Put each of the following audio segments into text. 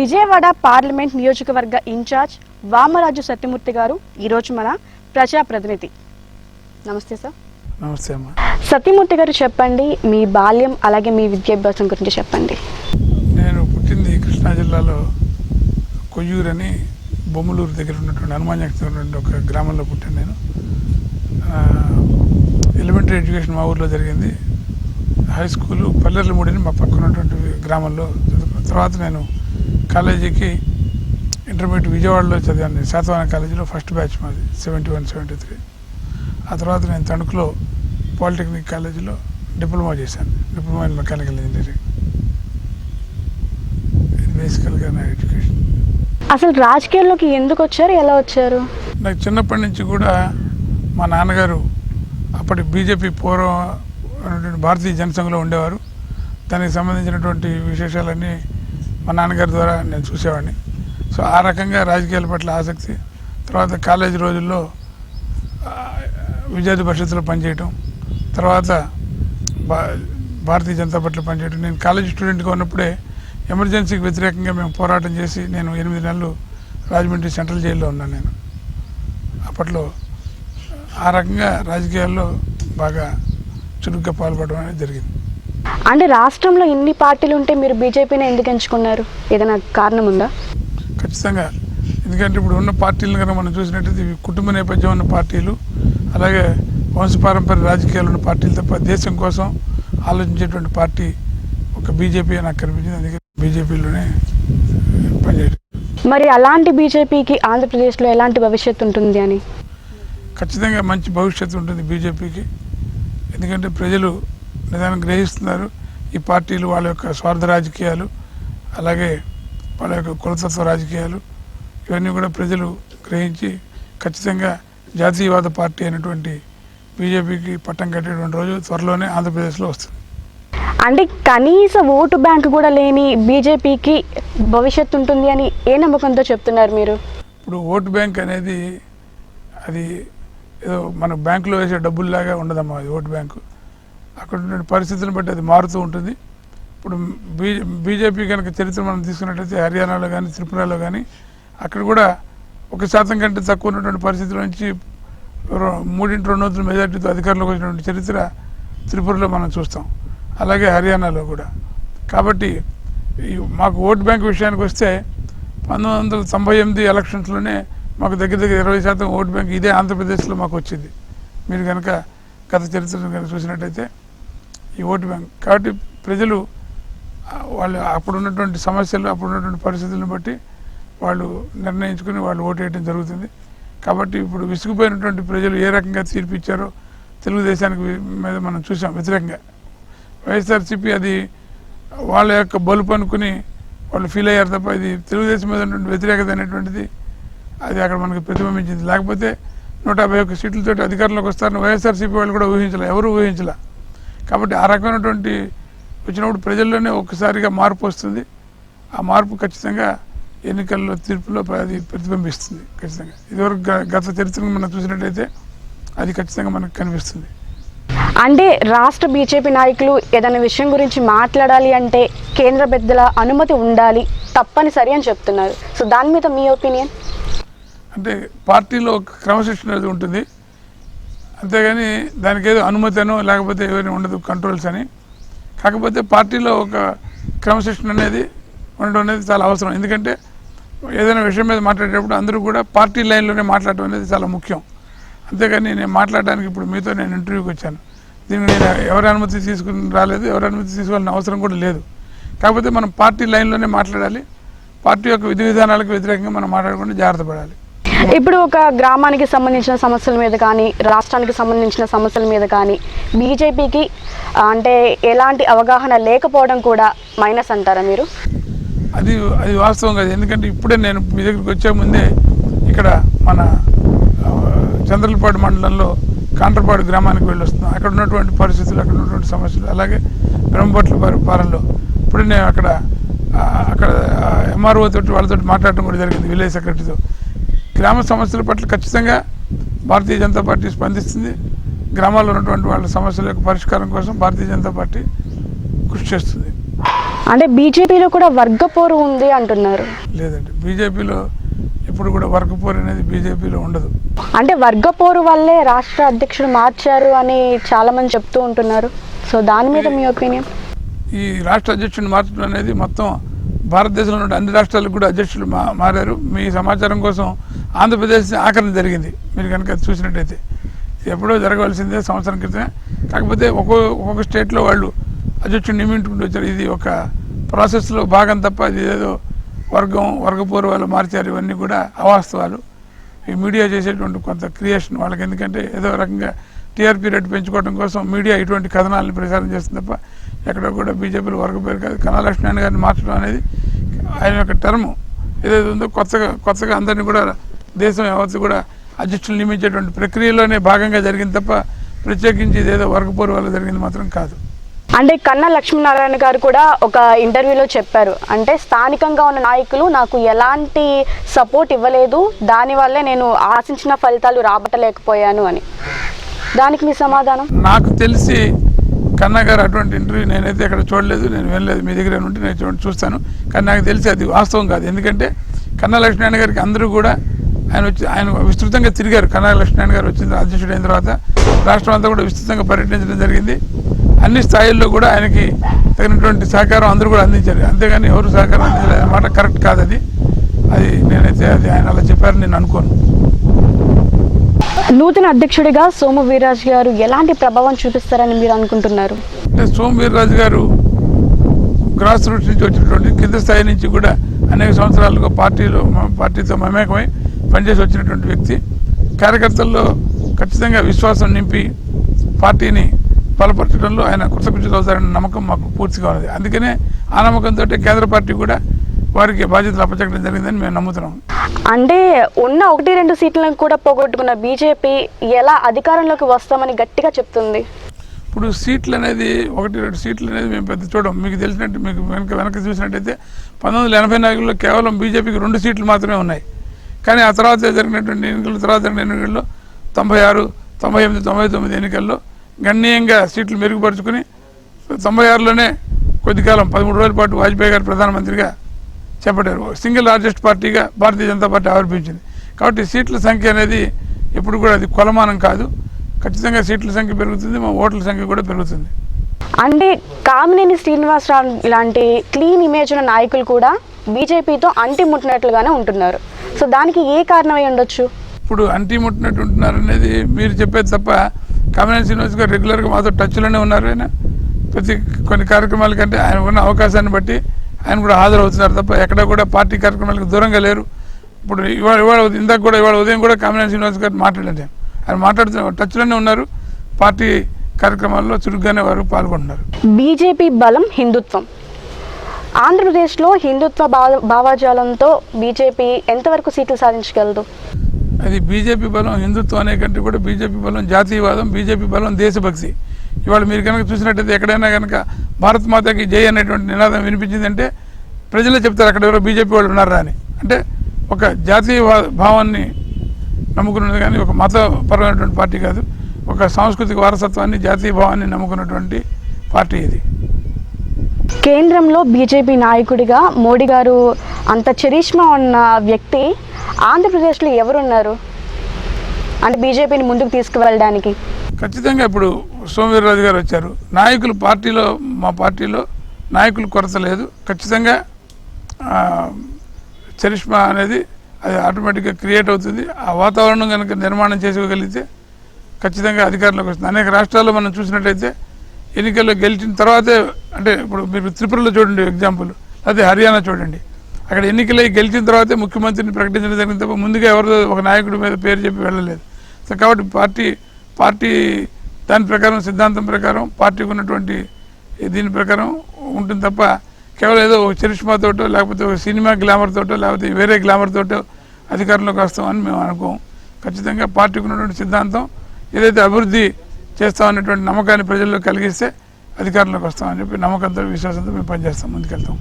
Vijayawada parliament నియోజకవర్గ incharge Vamaraju Satyamurthy గారు ఈరోజు మన ప్రజాప్రతినిధి. నమస్తే సార్. నమస్తే అమ్మా. సత్యమూర్తి గారు చెప్పండి, మీ బాల్యం అలాగే మీ విద్యాభ్యాసం గురించి చెప్పండి. నేను పుట్టింది కృష్ణా జిల్లాలో కొయ్యూరు అని బొమ్మలూరు దగ్గర ఉన్నటువంటి హనుమాన్ ఒక గ్రామంలో పుట్టాను. నేను ఎలిమెంటరీ ఎడ్యుకేషన్ మా ఊర్లో జరిగింది. హై స్కూలు పల్లెర్లమూడిని మా పక్కన ఉన్నటువంటి గ్రామంలో చదువుకున్న తర్వాత నేను కాలేజీకి ఇంటర్మీడియట్ విజయవాడలో చదివాను. శాతవాహన కాలేజీలో ఫస్ట్ బ్యాచ్ మాది 71-73. ఆ తర్వాత నేను తణుకులో పాలిటెక్నిక్ కాలేజీలో డిప్లొమా చేశాను, డిప్లొమా ఇన్ మెకానికల్ ఇంజనీరింగ్. ఇది బేసికల్గా నా ఎడ్యుకేషన్. అసలు రాజకీయాల్లోకి ఎందుకు వచ్చారు, ఎలా వచ్చారు? నాకు చిన్నప్పటి నుంచి కూడా మా నాన్నగారు అప్పటి బీజేపీ పూర్వం భారతీయ జనసంఘంలో ఉండేవారు. దానికి సంబంధించినటువంటి విశేషాలన్నీ మా నాన్నగారి ద్వారా నేను చూసేవాడిని. సో ఆ రకంగా రాజకీయాల పట్ల ఆసక్తి. తర్వాత కాలేజీ రోజుల్లో విద్యార్థి పరిషత్తులో పనిచేయటం, తర్వాత భారతీయ జనతా పార్టీలో పనిచేయటం. నేను కాలేజీ స్టూడెంట్గా ఉన్నప్పుడే ఎమర్జెన్సీకి వ్యతిరేకంగా మేము పోరాటం చేసి నేను 8 నెలలు రాజమండ్రి సెంట్రల్ జైల్లో ఉన్నాను. నేను అప్పట్లో ఆ రకంగా రాజకీయాల్లో బాగా చురుగ్గా పాల్పడడం అనేది జరిగింది. అంటే రాష్ట్రంలో ఇన్ని పార్టీలు ఉంటే మీరు బీజేపీని ఎందుకు ఎంచుకున్నారు? ఏదైనా కారణం ఉందా? ఖచ్చితంగా. ఎందుకంటే ఇప్పుడు ఉన్న పార్టీలను కనుక మనం చూసినట్టయితే ఇవి కుటుంబ నేపథ్యం ఉన్న పార్టీలు, అలాగే వంశపారంపర్య రాజకీయాలు ఉన్న పార్టీలు తప్ప దేశం కోసం ఆలోచించేటువంటి పార్టీ ఒక బీజేపీ నాకు కనిపించింది. అందుకే బీజేపీలోనే పనిచేయడం. మరి అలాంటి బీజేపీకి ఆంధ్రప్రదేశ్లో ఎలాంటి భవిష్యత్తు ఉంటుంది అని? ఖచ్చితంగా మంచి భవిష్యత్తు ఉంటుంది బీజేపీకి. ఎందుకంటే ప్రజలు నిదానం గ్రహిస్తున్నారు ఈ పార్టీలు వాళ్ళ యొక్క స్వార్థ రాజకీయాలు, అలాగే వాళ్ళ యొక్క కులతత్వ రాజకీయాలు, ఇవన్నీ కూడా ప్రజలు గ్రహించి ఖచ్చితంగా జాతీయవాద పార్టీ అయినటువంటి బీజేపీకి పట్టం కట్టేటువంటి రోజు త్వరలోనే ఆంధ్రప్రదేశ్లో వస్తుంది. అంటే కనీస ఓటు బ్యాంకు కూడా లేని బీజేపీకి భవిష్యత్తు ఉంటుంది అని ఏ నమ్మకంతో చెప్తున్నారు మీరు? ఇప్పుడు ఓటు బ్యాంక్ అనేది అది ఏదో మన బ్యాంకులో వేసే డబ్బుల్లాగా ఉండదమ్మా. అది ఓటు బ్యాంకు అక్కడ ఉన్న పరిస్థితులను బట్టి అది మారుతూ ఉంటుంది. ఇప్పుడు బీజేపీ కనుక చరిత్ర మనం తీసుకున్నట్లయితే హర్యానాలో కానీ త్రిపురలో కానీ అక్కడ కూడా 1% కంటే తక్కువ ఉన్నటువంటి పరిస్థితుల నుంచి 3/2 మెజార్టీతో అధికారంలోకి వచ్చినటువంటి చరిత్ర త్రిపురలో మనం చూస్తాం, అలాగే హర్యానాలో కూడా. కాబట్టి మాకు ఓటు బ్యాంక్ విషయానికి వస్తే 1998 ఎలక్షన్స్లోనే మాకు దగ్గర 20% ఓటు బ్యాంక్ ఇదే ఆంధ్రప్రదేశ్లో మాకు వచ్చింది. మీరు కనుక గత చరిత్రను కనుక చూసినట్టయితే ఈ ఓటు బ్యాంక్. కాబట్టి ప్రజలు వాళ్ళు అప్పుడున్నటువంటి సమస్యలు, అప్పుడున్నటువంటి పరిస్థితులను బట్టి వాళ్ళు నిర్ణయించుకుని వాళ్ళు ఓటు వేయడం జరుగుతుంది. కాబట్టి ఇప్పుడు విసిగిపోయినటువంటి ప్రజలు ఏ రకంగా తీర్పు ఇచ్చారో తెలుగుదేశానికి మీద మనం చూసాం వ్యతిరేకంగా. వైఎస్ఆర్సీపీ అది వాళ్ళ యొక్క బలుపు అనుకుని వాళ్ళు ఫీల్ అయ్యారు తప్ప ఇది తెలుగుదేశం మీద ఉన్నటువంటి వ్యతిరేకత అనేటువంటిది అది అక్కడ మనకు ప్రతిబింబించింది. లేకపోతే 151 సీట్లతో అధికారంలోకి వస్తారని వైఎస్ఆర్సీపీ వాళ్ళు కూడా ఊహించలే, ఎవరు ఊహించలే. కాబట్టి ఆ రకమైనటువంటి వచ్చినప్పుడు ప్రజల్లోనే ఒక్కసారిగా మార్పు వస్తుంది. ఆ మార్పు ఖచ్చితంగా ఎన్నికల్లో తీర్పులో అది ప్రతిబింబిస్తుంది ఖచ్చితంగా. ఇదివరకు గత చరిత్రను మనం చూసినట్టయితే అది ఖచ్చితంగా మనకు కనిపిస్తుంది. అంటే రాష్ట్ర బీజేపీ నాయకులు ఏదైనా విషయం గురించి మాట్లాడాలి అంటే కేంద్ర పెద్దల అనుమతి ఉండాలి, తప్పనిసరి అని చెప్తున్నారు. సో దాని మీద మీ ఒపీనియన్? అంటే పార్టీలో ఒక క్రమశిక్షణ అనేది ఉంటుంది, అంతేగాని దానికి ఏదో అనుమతి అనో లేకపోతే ఏమైనా ఉండదు కంట్రోల్స్ అని. కాకపోతే పార్టీలో ఒక క్రమశిక్షణ అనేది ఉండడం అనేది చాలా అవసరం. ఎందుకంటే ఏదైనా విషయం మీద మాట్లాడేటప్పుడు అందరూ కూడా పార్టీ లైన్లోనే మాట్లాడటం అనేది చాలా ముఖ్యం. అంతేగాని నేను మాట్లాడడానికి ఇప్పుడు మీతో నేను ఇంటర్వ్యూకి వచ్చాను, దీన్ని నేను ఎవరి అనుమతి తీసుకుని రాలేదు, ఎవరి అనుమతి తీసుకోవాల్సిన అవసరం కూడా లేదు. కాకపోతే మనం పార్టీ లైన్లోనే మాట్లాడాలి, పార్టీ యొక్క విధి విధానాలకు వ్యతిరేకంగా మనం మాట్లాడకుండా జాగ్రత్త పడాలి. ఇప్పుడు ఒక గ్రామానికి సంబంధించిన సమస్యల మీద కానీ రాష్ట్రానికి సంబంధించిన సమస్యల మీద కానీ బీజేపీకి అంటే ఎలాంటి అవగాహన లేకపోవడం కూడా మైనస్ అంటారా మీరు? అది వాస్తవం కాదు. ఎందుకంటే ఇప్పుడే నేను మీ దగ్గరికి వచ్చే ముందే ఇక్కడ మన చంద్రలపాడు మండలంలో కాంట్రపాడు గ్రామానికి వెళ్ళి వస్తున్నాం. అక్కడ ఉన్నటువంటి పరిస్థితులు, అక్కడ ఉన్నటువంటి సమస్యలు, అలాగే బ్రహ్మపట్ల పాలనలో ఇప్పుడు నేను అక్కడ ఎంఆర్ఓ తోటి వాళ్ళతో మాట్లాడటం కూడా జరిగింది, విలేజ్ సెక్రటరీతో. గ్రామ సమస్యల పట్ల ఖచ్చితంగా భారతీయ జనతా పార్టీ స్పందిస్తుంది. గ్రామాల్లో ఉన్నటువంటి వాళ్ళ సమస్యల యొక్క పరిష్కారం కోసం భారతీయ జనతా పార్టీ కృషి చేస్తుంది. అంటే బీజేపీలో కూడా వర్గపోరు ఉంది అంటున్నారు. లేదండి, బీజేపీలో ఇప్పుడు కూడా వర్గపోరు అనేది బీజేపీలో ఉండదు. అంటే వర్గపోరు వల్లే రాష్ట్ర అధ్యక్షుడు మార్చారు అని చాలా మంది చెప్తూ ఉంటున్నారు. సో దాని మీద మీ ఒపీనియన్? ఈ రాష్ట్ర అధ్యక్షుడిని మార్చడం అనేది మొత్తం భారతదేశంలో ఉన్న అన్ని రాష్ట్రాలకు కూడా అధ్యక్షులు మారారు. మీ సమాచారం కోసం ఆంధ్రప్రదేశ్ ఆఖరణ జరిగింది. మీరు కనుక చూసినట్టయితే ఎప్పుడో జరగవలసిందే, సంవత్సరం క్రితమే. కాకపోతే ఒక్కొక్క స్టేట్లో వాళ్ళు అధ్యక్షుడిని నియమించుకుంటూ వచ్చారు. ఇది ఒక ప్రాసెస్లో భాగం తప్ప ఇది ఏదో వర్గపోరు వాళ్ళు మార్చారు. ఇవన్నీ కూడా అవాస్తవాలు. ఈ మీడియా చేసేటువంటి కొంత క్రియేషన్ వాళ్ళకి, ఎందుకంటే ఏదో రకంగా టీఆర్పీ రేటు పెంచుకోవడం కోసం మీడియా ఇటువంటి కథనాలను ప్రచారం చేస్తుంది తప్ప ఎక్కడ కూడా బీజేపీలో వర్గపోరు కాదు. కన్నా లక్ష్మీనారాయణ గారిని మార్చడం అనేది ఆయన యొక్క టర్మ్ ఏదైతే ఉందో కొత్తగా అందరినీ కూడా దేశం యావత్తు కూడా అధ్యక్షులు నియమించేటువంటి ప్రక్రియలోనే భాగంగా జరిగింది తప్ప ప్రత్యేకించి ఇదేదో వర్గపోరు వల్ల జరిగింది మాత్రం కాదు. అంటే కన్నా లక్ష్మీనారాయణ గారు కూడా ఒక ఇంటర్వ్యూలో చెప్పారు, అంటే స్థానికంగా ఉన్న నాయకులు నాకు ఎలాంటి సపోర్ట్ ఇవ్వలేదు, దానివల్లే నేను ఆశించిన ఫలితాలు రాబట్టలేకపోయాను అని. దానికి మీ సమాధానం? నాకు తెలిసి కన్నా గారు అటువంటి ఇంటర్వ్యూ నేనైతే ఎక్కడ చూడలేదు, నేను వెళ్ళలేదు. మీ దగ్గర ఉంటే నేను చూస్తాను, కానీ నాకు తెలిసి అది వాస్తవం కాదు. ఎందుకంటే కన్నా లక్ష్మీనారాయణ గారికి అందరూ కూడా ఆయన విస్తృతంగా తిరిగారు. కన్నా లక్ష్మీనారాయణ గారు వచ్చిన అధ్యక్షుడు అయిన తర్వాత రాష్ట్రం అంతా కూడా విస్తృతంగా పర్యటించడం జరిగింది. అన్ని స్థాయిల్లో కూడా ఆయనకి తగినటువంటి సహకారం అందరూ కూడా అందించారు. అంతేగాని ఎవరు సహకారం అందించలేదు మాట కరెక్ట్ కాదు. అది నేనైతే ఆయన అలా చెప్పారని నేను అనుకోను. నూతన అధ్యక్షుడిగా సోము వీర్రాజు గారు ఎలాంటి ప్రభావం చూపిస్తారని మీరు అనుకుంటున్నారు? అంటే సోము వీర్రాజు గారు గ్రాస్ రూట్స్ నుంచి వచ్చినటువంటి కింద స్థాయి నుంచి కూడా అనేక సంవత్సరాలుగా పార్టీతో మమేకమై పనిచేసి వచ్చినటువంటి వ్యక్తి. కార్యకర్తల్లో ఖచ్చితంగా విశ్వాసం నింపి పార్టీని బలపరచడంలో ఆయన కృతకృత్యులు అవుతారన్న నమ్మకం మాకు పూర్తిగా ఉన్నది. అందుకనే ఆ నమ్మకంతో కేంద్ర పార్టీ కూడా వారికి బాధ్యతలు అప్పచెప్పడం జరిగిందని మేము నమ్ముతున్నాం. అంటే ఉన్న 1-2 సీట్లను కూడా పోగొట్టుకున్న బీజేపీ ఎలా అధికారంలోకి వస్తామని గట్టిగా చెప్తుంది? ఇప్పుడు సీట్లు అనేది 1-2 సీట్లు అనేది మేము పెద్ద చూడం. మీకు తెలిసినట్టు, మీకు వెనక చూసినట్టయితే 1984లో కేవలం బీజేపీకి 2 సీట్లు మాత్రమే ఉన్నాయి. కానీ ఆ తర్వాత జరిగినటువంటి ఎన్నికల్లో 96, 98, 99 ఎన్నికల్లో గణనీయంగా సీట్లు మెరుగుపరుచుకుని 96లోనే కొద్ది కాలం 13 రోజుల పాటు వాజ్పేయి గారు ప్రధానమంత్రిగా చేపట్టారు. సింగిల్ లార్జెస్ట్ పార్టీగా భారతీయ జనతా పార్టీ ఆవిర్భవించింది. కాబట్టి సీట్ల సంఖ్య అనేది ఎప్పుడు కూడా అది కొలమానం కాదు. ఖచ్చితంగా సీట్ల సంఖ్య పెరుగుతుంది, మా ఓట్ల సంఖ్య కూడా పెరుగుతుంది. అంటే కామినేని శ్రీనివాసరావు లాంటి క్లీన్ ఇమేజ్ ఉన్న నాయకులు కూడా బీజేపీతో అంటిముట్టినట్లుగానే ఉంటున్నారు. సో దానికి ఏ కారణమై ఉండొచ్చు? ఇప్పుడు అంటిముట్టినట్టు ఉంటున్నారు అనేది మీరు చెప్పేది తప్ప కామినేని శ్రీనివాస్ గారు రెగ్యులర్గా మాతో టచ్లోనే ఉన్నారు. ఆయన కొన్ని కార్యక్రమాల కంటే ఆయన ఉన్న అవకాశాన్ని బట్టి ఆయన కూడా హాజరవుతున్నారు తప్ప ఎక్కడ కూడా పార్టీ కార్యక్రమాలకు దూరంగా లేరు. ఇప్పుడు ఇవాళ ఉదయం కూడా కామినేని శ్రీనివాస్ గారు మాట్లాడారు. ఆయన మాట్లాడుతున్న టచ్లోనే ఉన్నారు. పార్టీ కార్యక్రమాల్లో చురుగ్గానే వారు పాల్గొంటున్నారు. బీజేపీ బలం హిందుత్వం. ఆంధ్రప్రదేశ్లో హిందుత్వ భావజాలంతో బీజేపీ ఎంతవరకు సీట్లు సాధించగలదు? అది బీజేపీ బలం హిందుత్వం అనే కంటే కూడా బీజేపీ బలం జాతీయవాదం, బీజేపీ బలం దేశభక్తి. ఇవాళ మీరు కనుక చూసినట్టయితే ఎక్కడైనా కనుక భారత్ మాతకి జై అనేటువంటి నినాదం వినిపించిందంటే ప్రజలే చెప్తారు అక్కడ ఎవరో బీజేపీ వాళ్ళు ఉన్నారా అని. అంటే ఒక జాతీయ భావాన్ని నమ్ముకున్నది, కానీ ఒక మతపరమైనటువంటి పార్టీ కాదు. ఒక సాంస్కృతిక వారసత్వాన్ని, జాతీయ భావాన్ని నమ్ముకున్నటువంటి పార్టీ ఇది. కేంద్రంలో బీజేపీ నాయకుడిగా మోడీ గారు అంత చరిష్మా ఉన్న వ్యక్తి ఆంధ్రప్రదేశ్లో ఎవరున్నారు అంటే బీజేపీని ముందుకు తీసుకువెళ్ళడానికి? ఖచ్చితంగా ఇప్పుడు సోము వీర్రాజు గారు వచ్చారు. నాయకులు మా పార్టీలో నాయకులు కొరత లేదు. ఖచ్చితంగా చరిష్మా అనేది అది ఆటోమేటిక్గా క్రియేట్ అవుతుంది. ఆ వాతావరణం కనుక నిర్మాణం చేసుకోగలిగితే ఖచ్చితంగా అధికారంలోకి వస్తుంది. అనేక రాష్ట్రాల్లో మనం చూసినట్టయితే ఎన్నికల్లో గెలిచిన తర్వాతే, అంటే ఇప్పుడు మీరు త్రిపురలో చూడండి ఎగ్జాంపుల్, అదే హర్యానా చూడండి, అక్కడ ఎన్నికలై గెలిచిన తర్వాతే ముఖ్యమంత్రిని ప్రకటించడం జరిగింది తప్ప ముందుగా ఎవరిదో ఒక నాయకుడి మీద పేరు చెప్పి వెళ్ళలేదు. సో కాబట్టి పార్టీ దాని ప్రకారం, సిద్ధాంతం ప్రకారం, పార్టీకి ఉన్నటువంటి దీని ప్రకారం ఉంటుంది తప్ప కేవలం ఏదో ఒక చరిష్మాతోటో లేకపోతే ఒక సినిమా గ్లామర్ తోటో లేకపోతే వేరే గ్లామర్ తోటో అధికారంలోకి వస్తామని మేము అనుకోం. ఖచ్చితంగా పార్టీకి ఉన్నటువంటి సిద్ధాంతం ఏదైతే అభివృద్ధి చేస్తామనేటువంటి నమ్మకాన్ని ప్రజల్లో కలిగిస్తే అధికారంలోకి వస్తామని చెప్పి నమ్మకంతో, విశ్వాసంతో మేము పనిచేస్తాం, ముందుకెళ్తాం.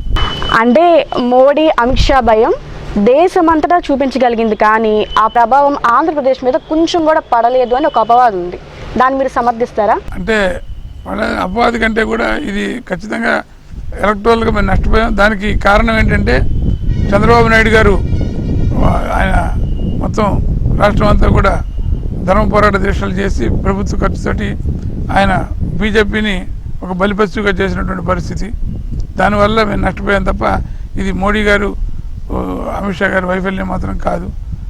అంటే మోడీ, అమిత్ షా భయం దేశమంతటా చూపించగలిగింది, కానీ ఆ ప్రభావం ఆంధ్రప్రదేశ్ మీద కొంచెం కూడా పడలేదు అని ఒక అపవాదం ఉంది. దాన్ని మీరు సమర్థిస్తారా? అంటే అపవాది కంటే కూడా ఇది ఖచ్చితంగా ఎలక్ట్రల్గా మేము నష్టపోయాం. దానికి కారణం ఏంటంటే చంద్రబాబు నాయుడు గారు ఆయన మొత్తం రాష్ట్రం అంతా కూడా ధర్మ పోరాట దీక్షలు చేసి ప్రభుత్వ ఖర్చుతోటి ఆయన బీజేపీని ఒక బలిపశువుగా చేసినటువంటి పరిస్థితి. దానివల్ల మేము నష్టపోయాం తప్ప ఇది మోడీ గారు అమిత్ షా గారి వైఫల్యం మాత్రం కాదు.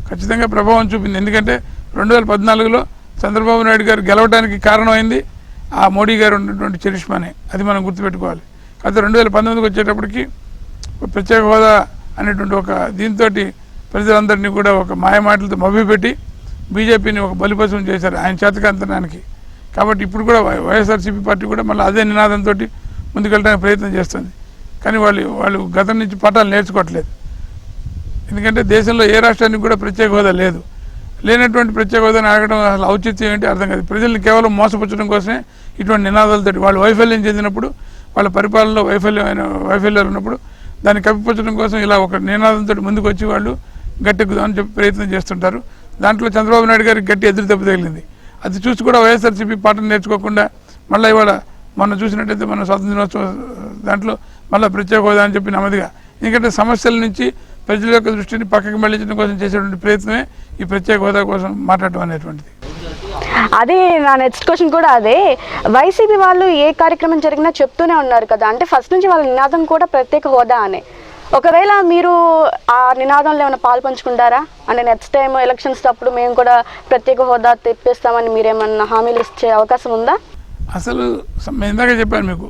ఖచ్చితంగా ప్రభావం చూపింది. ఎందుకంటే 2014లో చంద్రబాబు నాయుడు గారు గెలవడానికి కారణమైంది ఆ మోడీ గారు ఉన్నటువంటి చరిష్మానే. అది మనం గుర్తుపెట్టుకోవాలి. కాకపోతే 2019కి వచ్చేటప్పటికి ప్రత్యేక హోదా అనేటువంటి ఒక దీంతో ప్రజలందరినీ కూడా ఒక మాయమాటలతో మభ్యపెట్టి బీజేపీని ఒక బలిపశువుని చేశారు ఆయన చేతకాంతనానికి. కాబట్టి ఇప్పుడు కూడా వైఎస్ఆర్సీపీ పార్టీ కూడా మళ్ళీ అదే నినాదంతో ముందుకెళ్ళడానికి ప్రయత్నం చేస్తుంది. కానీ వాళ్ళు గతం నుంచి పాఠాలు నేర్చుకోవట్లేదు. ఎందుకంటే దేశంలో ఏ రాష్ట్రానికి కూడా ప్రత్యేక హోదా లేదు. లేనటువంటి ప్రత్యేక హోదాని అడగడం అసలు ఔచిత్యం ఏంటి అర్థం కాదు. ప్రజల్ని కేవలం మోసపుచ్చడం కోసమే ఇటువంటి నినాదాలతోటి వాళ్ళు వైఫల్యం చెందినప్పుడు, వాళ్ళ పరిపాలనలో వైఫల్యాలు ఉన్నప్పుడు దాన్ని కప్పిపుచ్చడం కోసం ఇలా ఒక నినాదంతో ముందుకు వచ్చి వాళ్ళు గట్టెక్కుదామని చెప్పి ప్రయత్నం చేస్తుంటారు. దాంట్లో చంద్రబాబు నాయుడు గారికి గట్టి ఎదురు దెబ్బ తగిలింది. అది చూసి కూడా వైఎస్ఆర్సీపీ పార్టీని నేర్చుకోకుండా మళ్ళీ ఇవాళ మనం చూసినట్టయితే మన స్వాతంత్ర దినోత్సవం దాంట్లో మళ్ళీ ప్రత్యేక హోదా అని చెప్పి నెమ్మదిగా, ఎందుకంటే సమస్యల నుంచి ప్రజల యొక్క దృష్టిని పక్కకి మళ్లించడం కోసం చేసేటువంటి ప్రయత్నమే ఈ ప్రత్యేక హోదా కోసం మాట్లాడటం అనేటువంటిది. అదే నా నెక్స్ట్ క్వశ్చన్ కూడా అదే. వైసీపీ వాళ్ళు ఏ కార్యక్రమం జరిగినా చెప్తూనే ఉన్నారు కదా, అంటే ఫస్ట్ నుంచి వాళ్ళ నినాదం కూడా ప్రత్యేక హోదా అనే. ఒకవేళ మీరు ఆ నినాదంలో ఏమైనా పాలు పంచుకుంటారా? అంటే నెక్స్ట్ టైం ఎలక్షన్స్ అప్పుడు మేము కూడా ప్రత్యేక హోదా తెప్పిస్తామని మీరేమన్నా హామీలు ఇచ్చే అవకాశం ఉందా? అసలు ఇందాక చెప్పాను మీకు,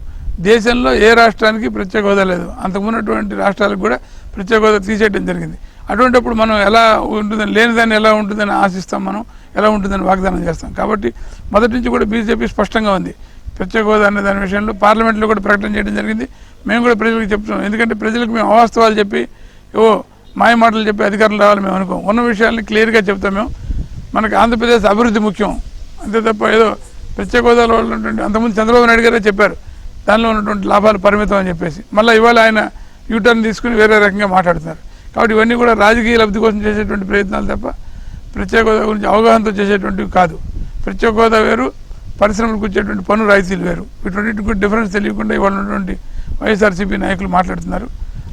దేశంలో ఏ రాష్ట్రానికి ప్రత్యేక హోదా లేదు. అంతకుమున్నటువంటి రాష్ట్రాలకు కూడా ప్రత్యేక హోదా తీసేయడం జరిగింది. అటువంటిప్పుడు మనం ఎలా ఉంటుందని, లేనిదాన్ని ఎలా ఉంటుందని ఆశిస్తాం, మనం ఎలా ఉంటుందని వాగ్దానం చేస్తాం. కాబట్టి మొదటి నుంచి కూడా బీజేపీ స్పష్టంగా ఉంది ప్రత్యేక హోదా అనే దాని విషయంలో. పార్లమెంట్లో కూడా ప్రకటన చేయడం జరిగింది. మేము కూడా ప్రజలకు చెప్తున్నాం. ఎందుకంటే ప్రజలకు మేము అవాస్తవాలు చెప్పి మాయ మాటలు చెప్పి అధికారులు రావాలి మేము అనుకోం. ఉన్న విషయాల్ని క్లియర్గా చెప్తాం. మేము మనకు ఆంధ్రప్రదేశ్ అభివృద్ధి ముఖ్యం, అంతే తప్ప ఏదో ప్రత్యేక హోదాలో ఉన్నటువంటి అంతకుముందు చంద్రబాబు నాయుడు గారే చెప్పారు దానిలో ఉన్నటువంటి లాభాలు పరిమితం అని చెప్పేసి. మళ్ళీ ఇవాళ ఆయన యూటర్న్ తీసుకుని వేరే రకంగా మాట్లాడుతున్నారు. కాబట్టి ఇవన్నీ కూడా రాజకీయ లబ్ధి కోసం చేసేటువంటి ప్రయత్నాలు తప్ప ప్రత్యేక హోదా గురించి అవగాహనతో చేసేటువంటివి కాదు. ప్రత్యేక హోదా వేరు, పరిశ్రమలకు వచ్చేటువంటి పన్ను రాయితీలు వేరు. వీటన్నిటికి కూడా డిఫరెన్స్ తెలియకుండా ఇవాళ ఉన్నటువంటి వైఎస్ఆర్సీపీ నాయకులు మాట్లాడుతున్నారు.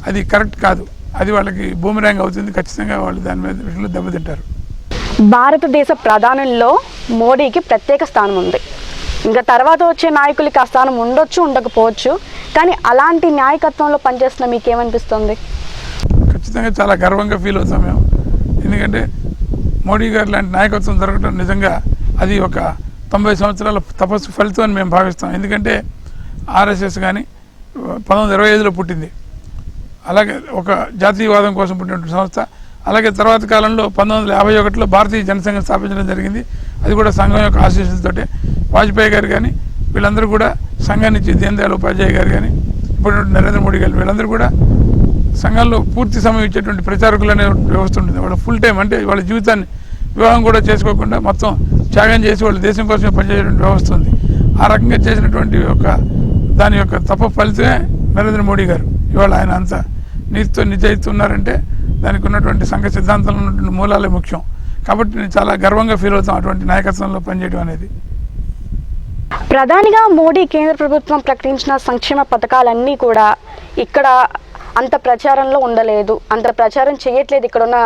అది కరెక్ట్ కాదు. అది వాళ్ళకి బూమరాంగ్ అవుతుంది. ఖచ్చితంగా వాళ్ళు దాని మీద విషయంలో దెబ్బతింటారు. భారతదేశ ప్రధానుల్లో మోడీకి ప్రత్యేక స్థానం ఉంది. ఇంకా తర్వాత వచ్చే నాయకులకి ఆ స్థానం ఉండొచ్చు, ఉండకపోవచ్చు. కానీ అలాంటి నాయకత్వంలో పనిచేస్తున్న మీకేమనిపిస్తుంది? ఖచ్చితంగా చాలా గర్వంగా ఫీల్ అవుతాం మేము. ఎందుకంటే మోడీ గారు లాంటి నాయకత్వం జరగడం నిజంగా అది ఒక 90 సంవత్సరాల తపస్సు ఫలితం అని మేము భావిస్తాం. ఎందుకంటే ఆర్ఎస్ఎస్ కానీ 1925లో పుట్టింది. అలాగే ఒక జాతీయవాదం కోసం పుట్టినటువంటి సంస్థ. అలాగే తర్వాత కాలంలో 1951లో భారతీయ జనసంఘం స్థాపించడం జరిగింది. అది కూడా సంఘం యొక్క ఆశీస్సులతోటే. వాజ్పేయి గారు కానీ వీళ్ళందరూ కూడా సంఘాన్ని ఇచ్చి, దీన్ దయాళ్ ఉపాధ్యాయ గారు కానీ ఇప్పుడు నరేంద్ర మోడీ గారు వీళ్ళందరూ కూడా సంఘంలో పూర్తి సమయం ఇచ్చేటువంటి ప్రచారకులు అనే వ్యవస్థ ఉంటుంది. వాళ్ళ ఫుల్ టైం, అంటే వాళ్ళ జీవితాన్ని వివాహం కూడా చేసుకోకుండా మొత్తం త్యాగం చేసి వాళ్ళ దేశం కోసమే పనిచేసేటువంటి వ్యవస్థ ఉంది. ఆ రకంగా చేసినటువంటి దాని యొక్క తప్ప ఫలితమే నరేంద్ర మోడీ గారు. ఇవాళ ఆయన అంత నీతితో నిజాయితీ ఉన్నారంటే దానికి ఉన్నటువంటి సంఘ సిద్ధాంతంలో ఉన్నటువంటి మూలాలే ముఖ్యం. కాబట్టి నేను చాలా గర్వంగా ఫీల్ అవుతాం అటువంటి నాయకత్వంలో పనిచేయడం అనేది. ప్రధానిగా మోడీ కేంద్ర ప్రభుత్వం ప్రకటించిన సంక్షేమ పథకాలన్నీ కూడా ఇక్కడ అంత ప్రచారంలో ఉండలేదు, అంత ప్రచారం చేయట్లేదు ఇక్కడ ఉన్న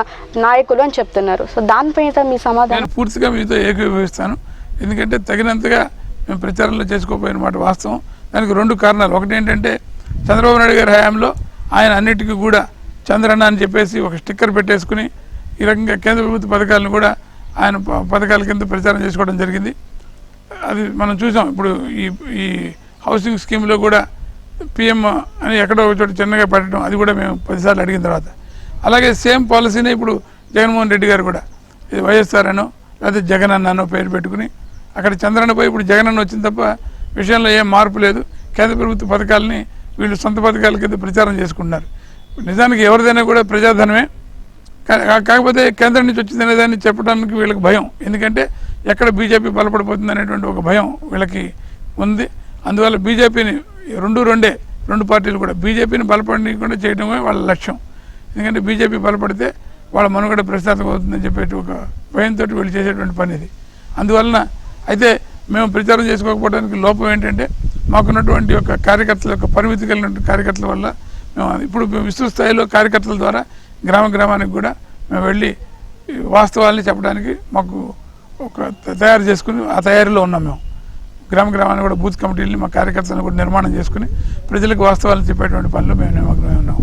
నాయకులు అని చెప్తున్నారు. సో దానిపైన మీ సమాధానం? నేను పూర్తిగా మీతో ఏకీభవిస్తాను. ఎందుకంటే తగినంతగా మేము ప్రచారంలో చేసుకోకపోయిన మాట వాస్తవం. దానికి 2 కారణాలు. ఒకటి ఏంటంటే చంద్రబాబు నాయుడు గారి హయాంలో ఆయన అన్నిటికీ కూడా చంద్రన్న అని చెప్పేసి ఒక స్టిక్కర్ పెట్టేసుకుని ఈ రకంగా కేంద్ర ప్రభుత్వ పథకాలను కూడా ఆయన పథకాల కింద ప్రచారం చేసుకోవడం జరిగింది. అది మనం చూసాం. ఇప్పుడు ఈ హౌసింగ్ స్కీమ్లో కూడా పిఎం అని ఎక్కడో ఒక చోట చిన్నగా పెట్టడం, అది కూడా మేము 10 సార్లు అడిగిన తర్వాత. అలాగే సేమ్ పాలసీనే ఇప్పుడు జగన్మోహన్ రెడ్డి గారు కూడా ఇది వైఎస్ఆర్ అనో లేకపోతే జగన్ అన్నో పేరు పెట్టుకుని అక్కడ చంద్రన్నపై ఇప్పుడు జగన్ అన్న వచ్చింది తప్ప విషయంలో ఏం మార్పు లేదు. కేంద్ర ప్రభుత్వ పథకాలని వీళ్ళు సొంత పథకాల కింద ప్రచారం చేసుకుంటున్నారు. నిజానికి ఎవరిదైనా కూడా ప్రజాధనమే, కాకపోతే కేంద్రం నుంచి వచ్చిందనే దాన్ని చెప్పడానికి వీళ్ళకి భయం. ఎందుకంటే ఎక్కడ బీజేపీ బలపడిపోతుంది అనేటువంటి ఒక భయం వీళ్ళకి ఉంది. అందువల్ల బీజేపీని రెండు పార్టీలు కూడా బీజేపీని బలపడకుండా చేయడమే వాళ్ళ లక్ష్యం. ఎందుకంటే బీజేపీ బలపడితే వాళ్ళ మనుగడ ప్రశాంతం అవుతుందని చెప్పేటి ఒక భయంతో వీళ్ళు చేసేటువంటి పని ఇది. అందువలన అయితే మేము ప్రచారం చేసుకోకపోవడానికి లోపం ఏంటంటే మాకున్నటువంటి యొక్క కార్యకర్తల యొక్క పరిమితి కలిగినటువంటి కార్యకర్తల వల్ల మేము ఇప్పుడు విస్తృత స్థాయిలో కార్యకర్తల ద్వారా గ్రామానికి కూడా మేము వెళ్ళి వాస్తవాల్ని చెప్పడానికి మాకు ఒక తయారు చేసుకుని ఆ తయారీలో ఉన్నాం. మేము గ్రామానికి కూడా బూత్ కమిటీలని మా కార్యకర్తలను కూడా నిర్మాణం చేసుకుని ప్రజలకు వాస్తవాలను చెప్పేటువంటి పనులు మేము నిమగ్నమై ఉన్నాం.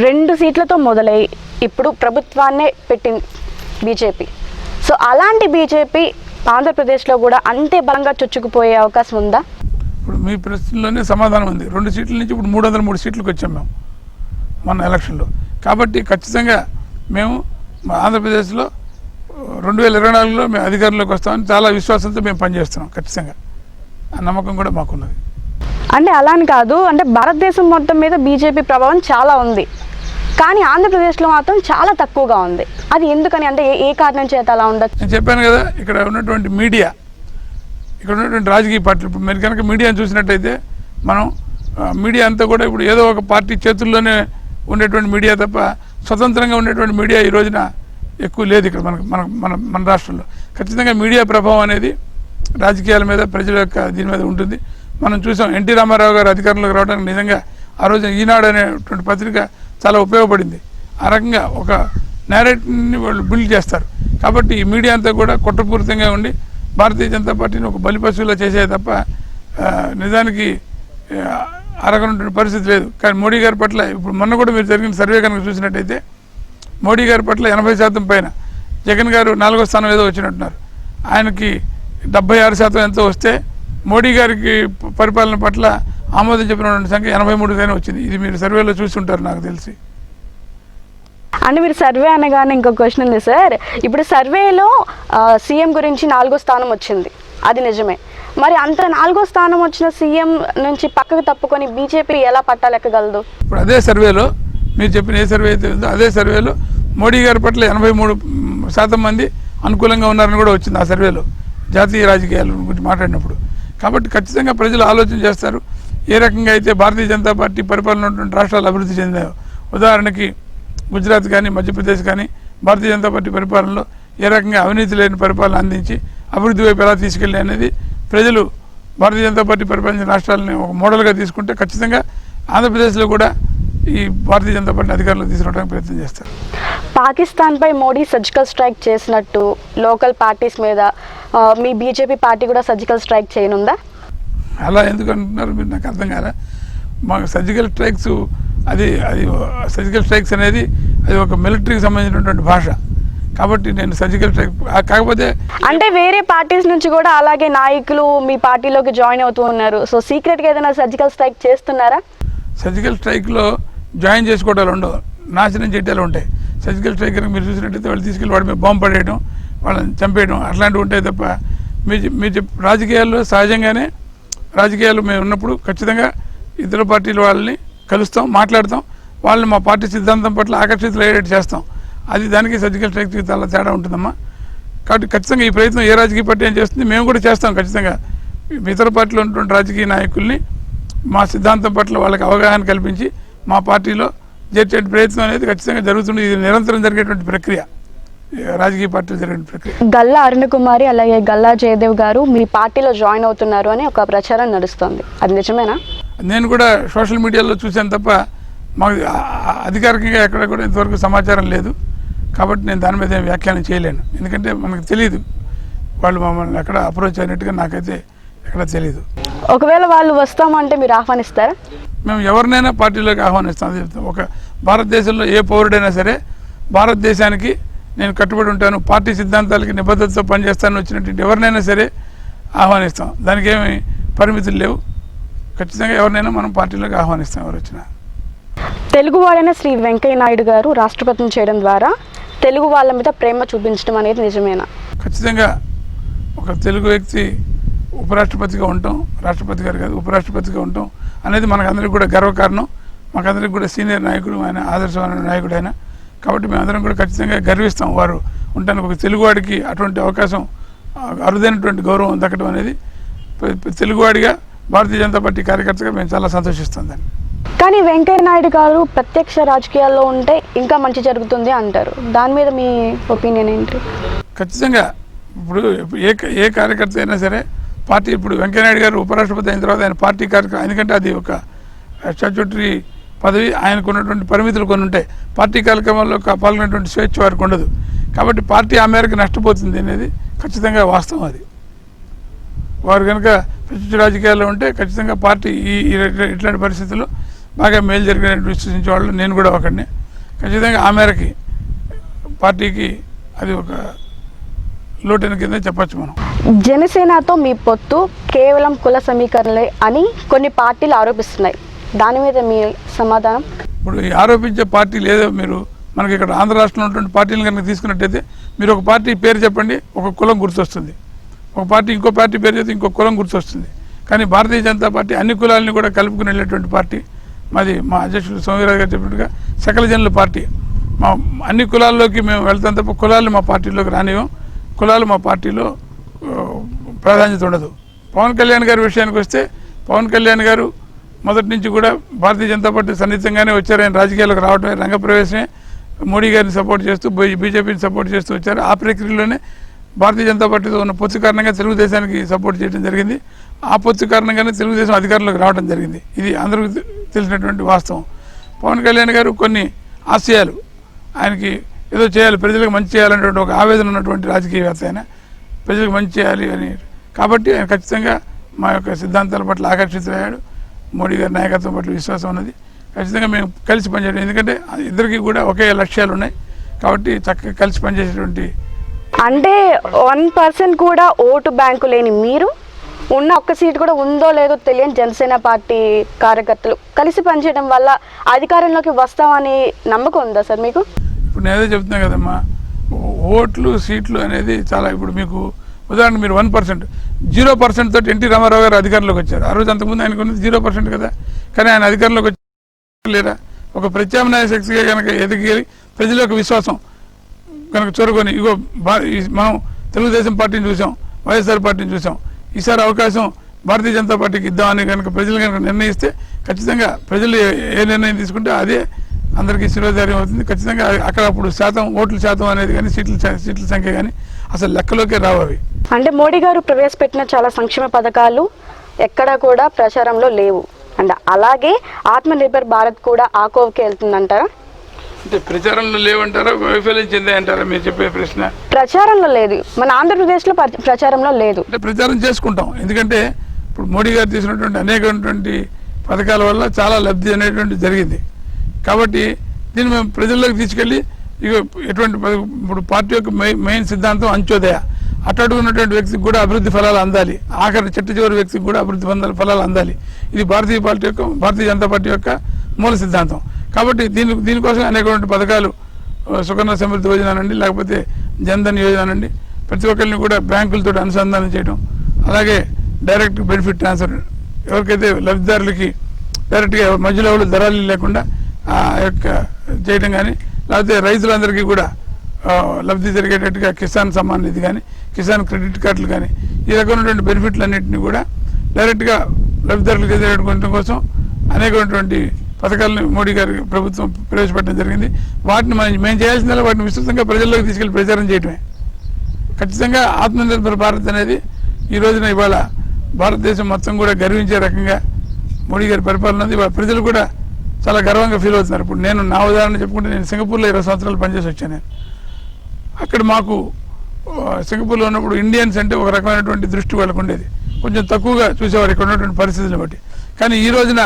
2 సీట్లతో మొదలై ఇప్పుడు ప్రభుత్వాన్నే పెట్టింది బీజేపీ. సో అలాంటి బీజేపీ ఆంధ్రప్రదేశ్లో కూడా అంతే బలంగా చొచ్చుకుపోయే అవకాశం ఉందా? ఇప్పుడు మీ ప్రశ్నలోనే సమాధానం ఉంది. 2 సీట్ల నుంచి ఇప్పుడు 303 సీట్లకు వచ్చాం మేము మొన్న ఎలక్షన్లో. కాబట్టి ఖచ్చితంగా మేము మా ఆంధ్రప్రదేశ్లో 2024లో మేము అధికారంలోకి వస్తామని చాలా విశ్వాసంతో మేము పనిచేస్తున్నాం. ఖచ్చితంగా ఆ నమ్మకం కూడా మాకున్నది. అంటే అలా అని కాదు, అంటే భారతదేశం మొత్తం మీద బీజేపీ ప్రభావం చాలా ఉంది, కానీ ఆంధ్రప్రదేశ్లో మాత్రం చాలా తక్కువగా ఉంది. అది ఎందుకని, అంటే ఏ కారణం చేత అలా ఉండదు? నేను చెప్పాను కదా, ఇక్కడ ఉన్నటువంటి మీడియా, ఇక్కడ ఉన్నటువంటి రాజకీయ పార్టీలు, ఇప్పుడు మీరు కనుక మీడియాను చూసినట్టయితే మనం మీడియా అంతా కూడా ఇప్పుడు ఏదో ఒక పార్టీ చేతుల్లోనే ఉండేటువంటి మీడియా తప్ప స్వతంత్రంగా ఉండేటువంటి మీడియా ఈ రోజున ఎక్కువ లేదు ఇక్కడ మన రాష్ట్రంలో. ఖచ్చితంగా మీడియా ప్రభావం అనేది రాజకీయాల మీద, ప్రజల యొక్క దీని మీద ఉంటుంది. మనం చూసాం ఎన్టీ రామారావు గారు అధికారంలోకి రావడానికి నిజంగా ఆ రోజున ఈనాడు అనేటువంటి పత్రిక చాలా ఉపయోగపడింది. ఆ రకంగా ఒక నేరేటివ్ని వాళ్ళు బిల్డ్ చేస్తారు. కాబట్టి ఈ మీడియా అంతా కూడా కుట్రపూరితంగా ఉండి భారతీయ జనతా పార్టీని ఒక బలిపశువులా చేసే తప్ప నిజానికి అరగనటువంటి పరిస్థితి లేదు. కానీ మోడీ గారి పట్ల ఇప్పుడు మొన్న కూడా మీరు జరిగిన సర్వే కనుక చూసినట్టయితే మోడీ గారి పట్ల 80% పైన, జగన్ గారు 4వ స్థానం ఏదో వచ్చినట్టున్నారు, ఆయనకి 76% ఎంతో వస్తే మోడీ గారికి పరిపాలన పట్ల ఆమోదం చెప్పినటువంటి సంఖ్య 83 వచ్చింది. ఇది మీరు సర్వేలో చూస్తుంటారు నాకు తెలిసి. అంటే మీరు సర్వే అనగానే ఇంకో క్వశ్చన్ ఉంది సార్. ఇప్పుడు సర్వేలో సీఎం గురించి 4వ స్థానం వచ్చింది, అది నిజమే. మరి అంత 4వ స్థానం వచ్చిన సీఎం నుంచి పక్కకు తప్పుకొని బీజేపీ ఎలా పట్టాలెక్కగలదు? ఇప్పుడు అదే సర్వేలో మీరు చెప్పిన ఏ సర్వే అయితే ఉందో అదే సర్వేలో మోడీ గారి పట్ల 83% మంది అనుకూలంగా ఉన్నారని కూడా వచ్చింది ఆ సర్వేలో, జాతీయ రాజకీయాల గురించి మాట్లాడినప్పుడు. కాబట్టి ఖచ్చితంగా ప్రజలు ఆలోచన చేస్తారు ఏ రకంగా అయితే భారతీయ జనతా పార్టీ పరిపాలన ఉన్నటువంటి రాష్ట్రాలు అభివృద్ధి చెందాయో. ఉదాహరణకి గుజరాత్ కానీ మధ్యప్రదేశ్ కానీ భారతీయ జనతా పార్టీ పరిపాలనలో ఏ రకంగా అవినీతి లేని పరిపాలన అందించి అభివృద్ధి వైపు ఎలా తీసుకెళ్ళి అనేది ప్రజలు భారతీయ జనతా పార్టీ పరిపాలించిన రాష్ట్రాలని ఒక మోడల్గా తీసుకుంటే ఖచ్చితంగా ఆంధ్రప్రదేశ్లో కూడా ఈ భారతీయ జనతా పార్టీ అధికారంలో తీసుకురావడానికి ప్రయత్నం చేస్తారు. పాకిస్తాన్పై మోడీ సర్జికల్ స్ట్రైక్ చేసినట్టు లోకల్ పార్టీస్ మీద మీ బీజేపీ పార్టీ కూడా సర్జికల్ స్ట్రైక్ చేయనుందా? అలా ఎందుకు అంటున్నారు మీరు, నాకు అర్థం కాదా. మాకు సర్జికల్ స్ట్రైక్స్ అది సర్జికల్ స్ట్రైక్స్ అనేది అది ఒక మిలిటరీకి సంబంధించినటువంటి భాష. కాబట్టి నేను సర్జికల్ స్ట్రైక్ కాకపోతే అంటే వేరే పార్టీస్ నుంచి కూడా అలాగే నాయకులు మీ పార్టీలోకి జాయిన్ అవుతూ ఉన్నారు. సో సీక్రెట్గా ఏదైనా సర్జికల్ స్ట్రైక్ చేస్తున్నారా? సర్జికల్ స్ట్రైక్లో జాయిన్ చేసుకోవడాలు ఉండవు, నాశనం చేయటాలు ఉంటాయి. సర్జికల్ స్ట్రైక్ కనుక మీరు చూసినట్టయితే వాళ్ళు తీసుకెళ్ళి వాడి మీద బాంబు పడేయడం, వాళ్ళని చంపేయడం అట్లాంటివి ఉంటాయి తప్ప మీరు రాజకీయాల్లో సహజంగానే రాజకీయాలు మేము ఉన్నప్పుడు ఖచ్చితంగా ఇతర పార్టీల వాళ్ళని కలుస్తాం, మాట్లాడతాం, వాళ్ళని మా పార్టీ సిద్ధాంతం పట్ల ఆకర్షితులు అయ్యేటట్టు చేస్తాం. అది దానికి సర్జికల్ స్ట్రైక్కి చాలా తేడా ఉంటుందమ్మా. కాబట్టి ఖచ్చితంగా ఈ ప్రయత్నం ఏ రాజకీయ పార్టీ ఏం చేస్తుంది మేము కూడా చేస్తాం. ఖచ్చితంగా ఇతర పార్టీలో ఉన్నటువంటి రాజకీయ నాయకుల్ని మా సిద్ధాంతం పట్ల వాళ్ళకి అవగాహన కల్పించి మా పార్టీలో చేర్చే ప్రయత్నం అనేది ఖచ్చితంగా జరుగుతుంది. ఇది నిరంతరం జరిగేటువంటి ప్రక్రియ, రాజకీయ పార్టీలు జరిగే ప్రక్రియ. గల్లా అరుణకుమారి అలాగే గల్లా జయదేవ్ గారు మీ పార్టీలో జాయిన్ అవుతున్నారు అని ఒక ప్రచారం నడుస్తుంది, అది నిజమేనా? నేను కూడా సోషల్ మీడియాలో చూశాను తప్ప మాకు అధికారికంగా ఎక్కడ కూడా ఇంతవరకు సమాచారం లేదు. కాబట్టి నేను దాని మీద వ్యాఖ్యానం చేయలేను, ఎందుకంటే మనకు తెలియదు వాళ్ళు మమ్మల్ని ఎక్కడ అప్రోచ్ అయినట్టుగా నాకైతే ఎక్కడ తెలియదు. ఒకవేళ వాళ్ళు వస్తామంటే మీరు ఆహ్వానిస్తారా? మేము ఎవరినైనా పార్టీలోకి ఆహ్వానిస్తాం. చెప్తాం ఒక భారతదేశంలో ఏ పౌరుడైనా సరే భారతదేశానికి నేను కట్టుబడి ఉంటాను, పార్టీ సిద్ధాంతాలకి నిబద్ధతతో పనిచేస్తాను వచ్చినటువంటి ఎవరినైనా సరే ఆహ్వానిస్తాం. దానికి ఏమి పరిమితులు లేవు. ఖచ్చితంగా ఎవరినైనా మనం పార్టీలోకి ఆహ్వానిస్తాం ఎవరు వచ్చినా. తెలుగువాడైన శ్రీ వెంకయ్య నాయుడు గారు రాష్ట్రపతిని చేయడం ద్వారా తెలుగు వాళ్ళ మీద ప్రేమ చూపించడం అనేది నిజమేనా? ఖచ్చితంగా ఒక తెలుగు వ్యక్తి ఉపరాష్ట్రపతిగా ఉంటాం, రాష్ట్రపతి గారు కాదు ఉపరాష్ట్రపతిగా ఉంటాం అనేది మనకందరికీ కూడా గర్వకారణం. మాకందరికీ కూడా సీనియర్ నాయకుడు ఆయన, ఆదర్శమైన నాయకుడు ఆయన. కాబట్టి మేమందరం కూడా ఖచ్చితంగా గర్విస్తాం వారు ఉండడానికి. ఒక తెలుగువాడికి అటువంటి అవకాశం, అరుదైనటువంటి గౌరవం దక్కడం అనేది తెలుగువాడిగా భారతీయ జనతా పార్టీ కార్యకర్తగా మేము చాలా సంతోషిస్తాం దాన్ని. కానీ వెంకయ్య నాయుడు గారు ప్రత్యక్ష రాజకీయాల్లో ఉంటే ఇంకా మంచి జరుగుతుంది అంటారు, దాని మీద మీ ఒపీనియన్ ఏంటి? ఖచ్చితంగా ఇప్పుడు ఏ కార్యకర్త అయినా సరే పార్టీ ఇప్పుడు వెంకయ్యనాయుడు గారు ఉపరాష్ట్రపతి అయిన తర్వాత ఆయన పార్టీ కార్యక్రమం, ఎందుకంటే అది ఒక స్టాట్యూటరీ పదవి, ఆయనకు ఉన్నటువంటి పరిమితులు కొన్ని ఉంటాయి. పార్టీ కార్యక్రమాల్లో పాల్గొనేటువంటి స్వేచ్ఛ వారికి ఉండదు. కాబట్టి పార్టీ ఆ మేరకు నష్టపోతుంది అనేది ఖచ్చితంగా వాస్తవం. అది వారు కనుక ప్రత్యక్ష రాజకీయాల్లో ఉంటే ఖచ్చితంగా పార్టీ ఇట్లాంటి పరిస్థితుల్లో బాగా మేలు జరిగినట్టు విశ్వసించే వాళ్ళు నేను కూడా ఒకడిని. ఖచ్చితంగా ఆ మేరకి పార్టీకి అది ఒక లోటైన కింద చెప్పచ్చు మనం. జనసేనతో మీ పొత్తు కేవలం కుల సమీకరణలే అని కొన్ని పార్టీలు ఆరోపిస్తున్నాయి. దాని మీద మీ సమాధానం? ఇప్పుడు ఈ ఆరోపించే పార్టీలు ఏదో మీరు మనకి ఇక్కడ ఆంధ్ర రాష్ట్రంలో ఉన్నటువంటి పార్టీలు కనుక తీసుకున్నట్టయితే మీరు ఒక పార్టీ పేరు చెప్పండి, ఒక కులం గుర్తొస్తుంది. ఒక పార్టీ ఇంకో పార్టీ పేరు చెప్తే ఇంకో కులం గుర్తొస్తుంది. కానీ భారతీయ జనతా పార్టీ అన్ని కులాలని కూడా కలుపుకుని వెళ్ళేటువంటి పార్టీ మాది. మా అధ్యక్షుడు సోమవీరాజు గారు చెప్పినట్టుగా సకల జనుల పార్టీ. మా అన్ని కులాల్లోకి మేము వెళ్తాం తప్ప కులాలు మా పార్టీలోకి రానివ్వం. కులాలు మా పార్టీలో ప్రాధాన్యత ఉండదు. పవన్ కళ్యాణ్ గారి విషయానికి వస్తే పవన్ కళ్యాణ్ గారు మొదటి నుంచి కూడా భారతీయ జనతా పార్టీ సన్నిహితంగానే వచ్చారు. ఆయన రాజకీయాలకు రావడమే, రంగప్రవేశమే మోడీ గారిని సపోర్ట్ చేస్తూ బీజేపీని సపోర్ట్ చేస్తూ వచ్చారు. ఆ ప్రక్రియలోనే భారతీయ జనతా పార్టీతో ఉన్న పొత్తు కారణంగా తెలుగుదేశానికి సపోర్ట్ చేయడం జరిగింది. ఆ పొత్తు కారణంగానే తెలుగుదేశం అధికారంలోకి రావడం జరిగింది. ఇది అందరికీ తెలిసినటువంటి వాస్తవం. పవన్ కళ్యాణ్ గారు కొన్ని ఆశయాలు, ఆయనకి ఏదో చేయాలి, ప్రజలకు మంచి చేయాలనేటువంటి ఒక ఆవేదన ఉన్నటువంటి రాజకీయవేత్త ఆయన. ప్రజలకు మంచి చేయాలి అని, కాబట్టి ఆయన ఖచ్చితంగా మా యొక్క సిద్ధాంతాల పట్ల ఆకర్షితులయ్యాడు. మోడీ గారి నాయకత్వం పట్ల విశ్వాసం ఉన్నది. ఖచ్చితంగా మేము కలిసి పనిచేయడం, ఎందుకంటే ఇద్దరికి కూడా ఒకే లక్ష్యాలు ఉన్నాయి కాబట్టి చక్కగా కలిసి పనిచేసేటువంటి. అంటే 1% కూడా ఓటు బ్యాంకు లేని మీరు, ఉన్న ఒక్క సీటు కూడా ఉందో లేదో తెలియని జనసేన పార్టీ కార్యకర్తలు కలిసి పనిచేయడం వల్ల అధికారంలోకి వస్తామని నమ్మకం ఉందా సార్ మీకు? ఇప్పుడు నేనే చెప్తున్నా కదమ్మా, ఓట్లు సీట్లు అనేది చాలా. ఇప్పుడు మీకు ఉదాహరణ, మీరు 1%, 0% తోటి ఎన్టీ రామారావు గారు అధికారంలోకి వచ్చారు. ఆ రోజు అంతకుముందు ఆయనకు ఉన్నది 0% కదా. కానీ ఆయన అధికారంలోకి వచ్చి లేదా ఒక ప్రత్యామ్నాయ శక్తిగా కనుక ఎదిగి ప్రజల యొక్క విశ్వాసం కనుక చూరుకొని, ఇగో మనం తెలుగుదేశం పార్టీని చూసాం, వైఎస్ఆర్ పార్టీని చూసాం, ఈసారి అవకాశం భారతీయ జనతా పార్టీకి ఇద్దామని కనుక ప్రజలు కనుక నిర్ణయిస్తే ఖచ్చితంగా ప్రజలు ఏ నిర్ణయం తీసుకుంటే అదే అందరికీ శిరోధార్యం అవుతుంది. ఖచ్చితంగా అక్కడ అప్పుడు ఓట్ల శాతం అనేది కానీ సీట్ల సంఖ్య కానీ అసలు లెక్కలోకే రావు అవి. అంటే మోడీ గారు ప్రవేశపెట్టిన చాలా సంక్షేమ పథకాలు ఎక్కడా కూడా ప్రచారంలో లేవు. అండ్ అలాగే ఆత్మనిర్భర్ భారత్ కూడా ఆ కోవకే వెళ్తుందంటారా? అంటే ప్రచారంలో లేవంటారా, వైఫల్యం చెందాయంటారా మీరు చెప్పే ప్రశ్న? ప్రచారంలో లేదు, మన ఆంధ్రప్రదేశ్లో ప్రచారంలో లేదు. అంటే ప్రచారం చేసుకుంటాం, ఎందుకంటే ఇప్పుడు మోడీ గారు తీసుకున్నటువంటి అనేకటువంటి పథకాల వల్ల చాలా లబ్ధి అనేటువంటి జరిగింది. కాబట్టి దీన్ని మేము ప్రజల్లోకి తీసుకెళ్ళి ఇక ఎటువంటి ఇప్పుడు పార్టీ యొక్క మెయిన్ సిద్ధాంతం అంత్యోదయ. అట్టడుగున్నటువంటి వ్యక్తికి కూడా అభివృద్ధి ఫలాలు అందాలి, ఆఖరి చివరి వ్యక్తికి కూడా అభివృద్ధి ఫలాలు అందాలి. ఇది భారతీయ జనతా పార్టీ యొక్క మూల సిద్ధాంతం. కాబట్టి దీనికోసం అనేకటువంటి పథకాలు, సుకన్య సమృద్ధి యోజన అనండి, లేకపోతే జన్ధన్ యోజన అనండి, ప్రతి ఒక్కరిని కూడా బ్యాంకులతో అనుసంధానం చేయడం, అలాగే డైరెక్ట్ బెనిఫిట్ ట్రాన్స్ఫర్, ఎవరికైతే లబ్ధిదారులకి డైరెక్ట్గా మధ్యలో ఎవరు దళాలు లేకుండా ఆ యొక్క చేయడం కానీ, లేకపోతే రైతులందరికీ కూడా లబ్ధి జరిగేటట్టుగా కిసాన్ సమ్మాన్ నిధి కానీ, కిసాన్ క్రెడిట్ కార్డులు కానీ, ఈ రకమైనటువంటి బెనిఫిట్లన్నింటినీ కూడా డైరెక్ట్గా లబ్ధిదారులకు ఎదుర్కొనడం కోసం అనేకమైనటువంటి పథకాలను మోడీ గారి ప్రభుత్వం ప్రవేశపెట్టడం జరిగింది. వాటిని మేము చేయాల్సిందల్లా వాటిని విస్తృతంగా ప్రజల్లోకి తీసుకెళ్లి ప్రచారం చేయడమే. ఖచ్చితంగా ఆత్మనిర్భర్ భారత్ అనేది ఈ రోజున ఇవాళ భారతదేశం మొత్తం కూడా గర్వించే రకంగా మోడీ గారి పరిపాలన ఉంది. ఇవాళ ప్రజలు కూడా చాలా గర్వంగా ఫీల్ అవుతున్నారు. ఇప్పుడు నేను నా ఉదాహరణ చెప్పుకుంటే, నేను సింగపూర్లో 20 సంవత్సరాలు పనిచేసి వచ్చాను. నేను అక్కడ మాకు సింగపూర్లో ఉన్నప్పుడు ఇండియన్స్ అంటే ఒక రకమైనటువంటి దృష్టి వాళ్ళకు ఉండేది, కొంచెం తక్కువగా చూసేవారు ఇక్కడ ఉన్నటువంటి పరిస్థితులను బట్టి. కానీ ఈ రోజున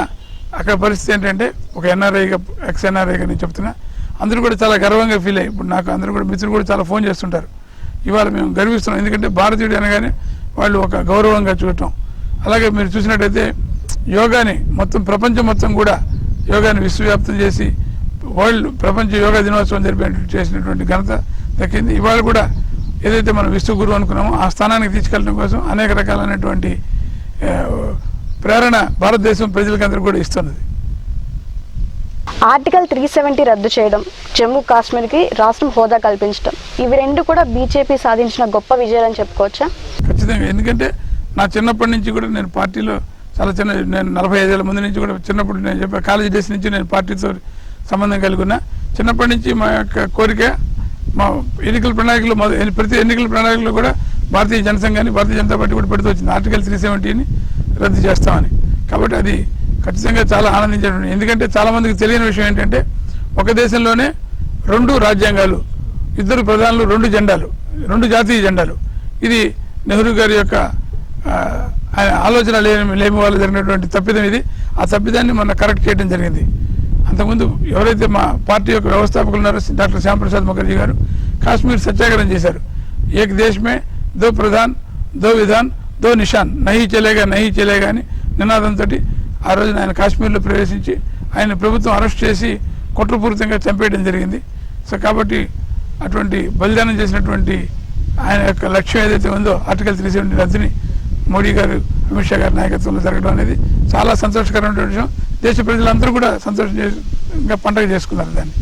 అక్కడ పరిస్థితి ఏంటంటే, ఒక ఎన్ఆర్ఐగా ఎక్స్-ఎన్ఆర్ఐగా నేను చెప్తున్నా, అందరూ కూడా చాలా గర్వంగా ఫీల్ అయ్యి, ఇప్పుడు నాకు అందరూ కూడా మిత్రులు కూడా చాలా ఫోన్ చేస్తుంటారు. ఇవాళ మేము గర్విస్తున్నాం, ఎందుకంటే భారతీయుడు అనగానే వాళ్ళు ఒక గౌరవంగా చూడటం. అలాగే మీరు చూసినట్టయితే యోగాని ప్రపంచం మొత్తం కూడా యోగాని విశ్వవ్యాప్తం చేసి ప్రపంచ యోగా దినోత్సవం చేసినటువంటి ఘనత దక్కింది. ఇవాళ కూడా ఏదైతే మనం విశ్వగురువు అనుకున్నామో ఆ స్థానానికి తీసుకెళ్ళడం కోసం అనేక రకాలైనటువంటి ప్రేరణ భారతదేశం ప్రజలకు అందరూ కూడా ఇస్తున్నది. ఆర్టికల్ 370 రద్దు చేయడం, జమ్మూ కాశ్మీర్కి రాష్ట్రం హోదా కల్పించడం, ఇవి రెండు కూడా బీజేపీ సాధించిన గొప్ప విజయాలని చెప్పుకోవచ్చా? ఖచ్చితంగా, ఎందుకంటే నా చిన్నప్పటి నుంచి కూడా నేను పార్టీలో నేను 45 ఏళ్ళ ముందు నుంచి కూడా చిన్నప్పుడు నేను చెప్పే కాలేజీ డేస్ నుంచి నేను పార్టీతో సంబంధం కలిగి ఉన్నా. చిన్నప్పటి నుంచి మా యొక్క కోరిక, మా ఎన్నికల ప్రణాళికలో ప్రతి ఎన్నికల ప్రణాళికలో కూడా భారతీయ జనసంఘాన్ని భారతీయ జనతా పార్టీ కూడా పెడుతూ వచ్చింది ఆర్టికల్ 370ని రద్దు చేస్తామని. కాబట్టి అది ఖచ్చితంగా చాలా ఆనందించేటువంటి, ఎందుకంటే చాలామందికి తెలియని విషయం ఏంటంటే ఒక దేశంలోనే 2 రాజ్యాంగాలు, 2 ప్రధానులు, 2 జెండాలు, 2 జాతీయ జెండాలు. ఇది నెహ్రూ గారి యొక్క ఆయన ఆలోచన లేమి వాళ్ళు జరిగినటువంటి తప్పిదం ఇది. ఆ తప్పిదాన్ని మనం కరెక్ట్ చేయడం జరిగింది. అంతకుముందు ఎవరైతే మా పార్టీ యొక్క వ్యవస్థాపకులు ఉన్నారో డాక్టర్ శ్యాంప్రసాద్ ముఖర్జీ గారు కాశ్మీర్ సత్యాగ్రహం చేశారు. ఏక్ దేశ్ మే దో ప్రధాన్ దో విధాన్ దో నిషాన్, నహీ చలేగా అని నినాదంతో ఆ రోజున ఆయన కాశ్మీర్లో ప్రవేశించి ఆయన ప్రభుత్వం అరెస్ట్ చేసి కుట్రపూరితంగా చంపేయడం జరిగింది. సో కాబట్టి అటువంటి బలిదానం చేసినటువంటి ఆయన యొక్క లక్ష్యం ఏదైతే ఉందో ఆర్టికల్ 370 రద్దుని మోడీ గారు, అమిత్ షా గారి నాయకత్వంలో జరగడం అనేది చాలా సంతోషకరమైన విషయం. దేశ ప్రజలందరూ కూడా సంతోషంగా పండుగ చేసుకున్నారు దాన్ని.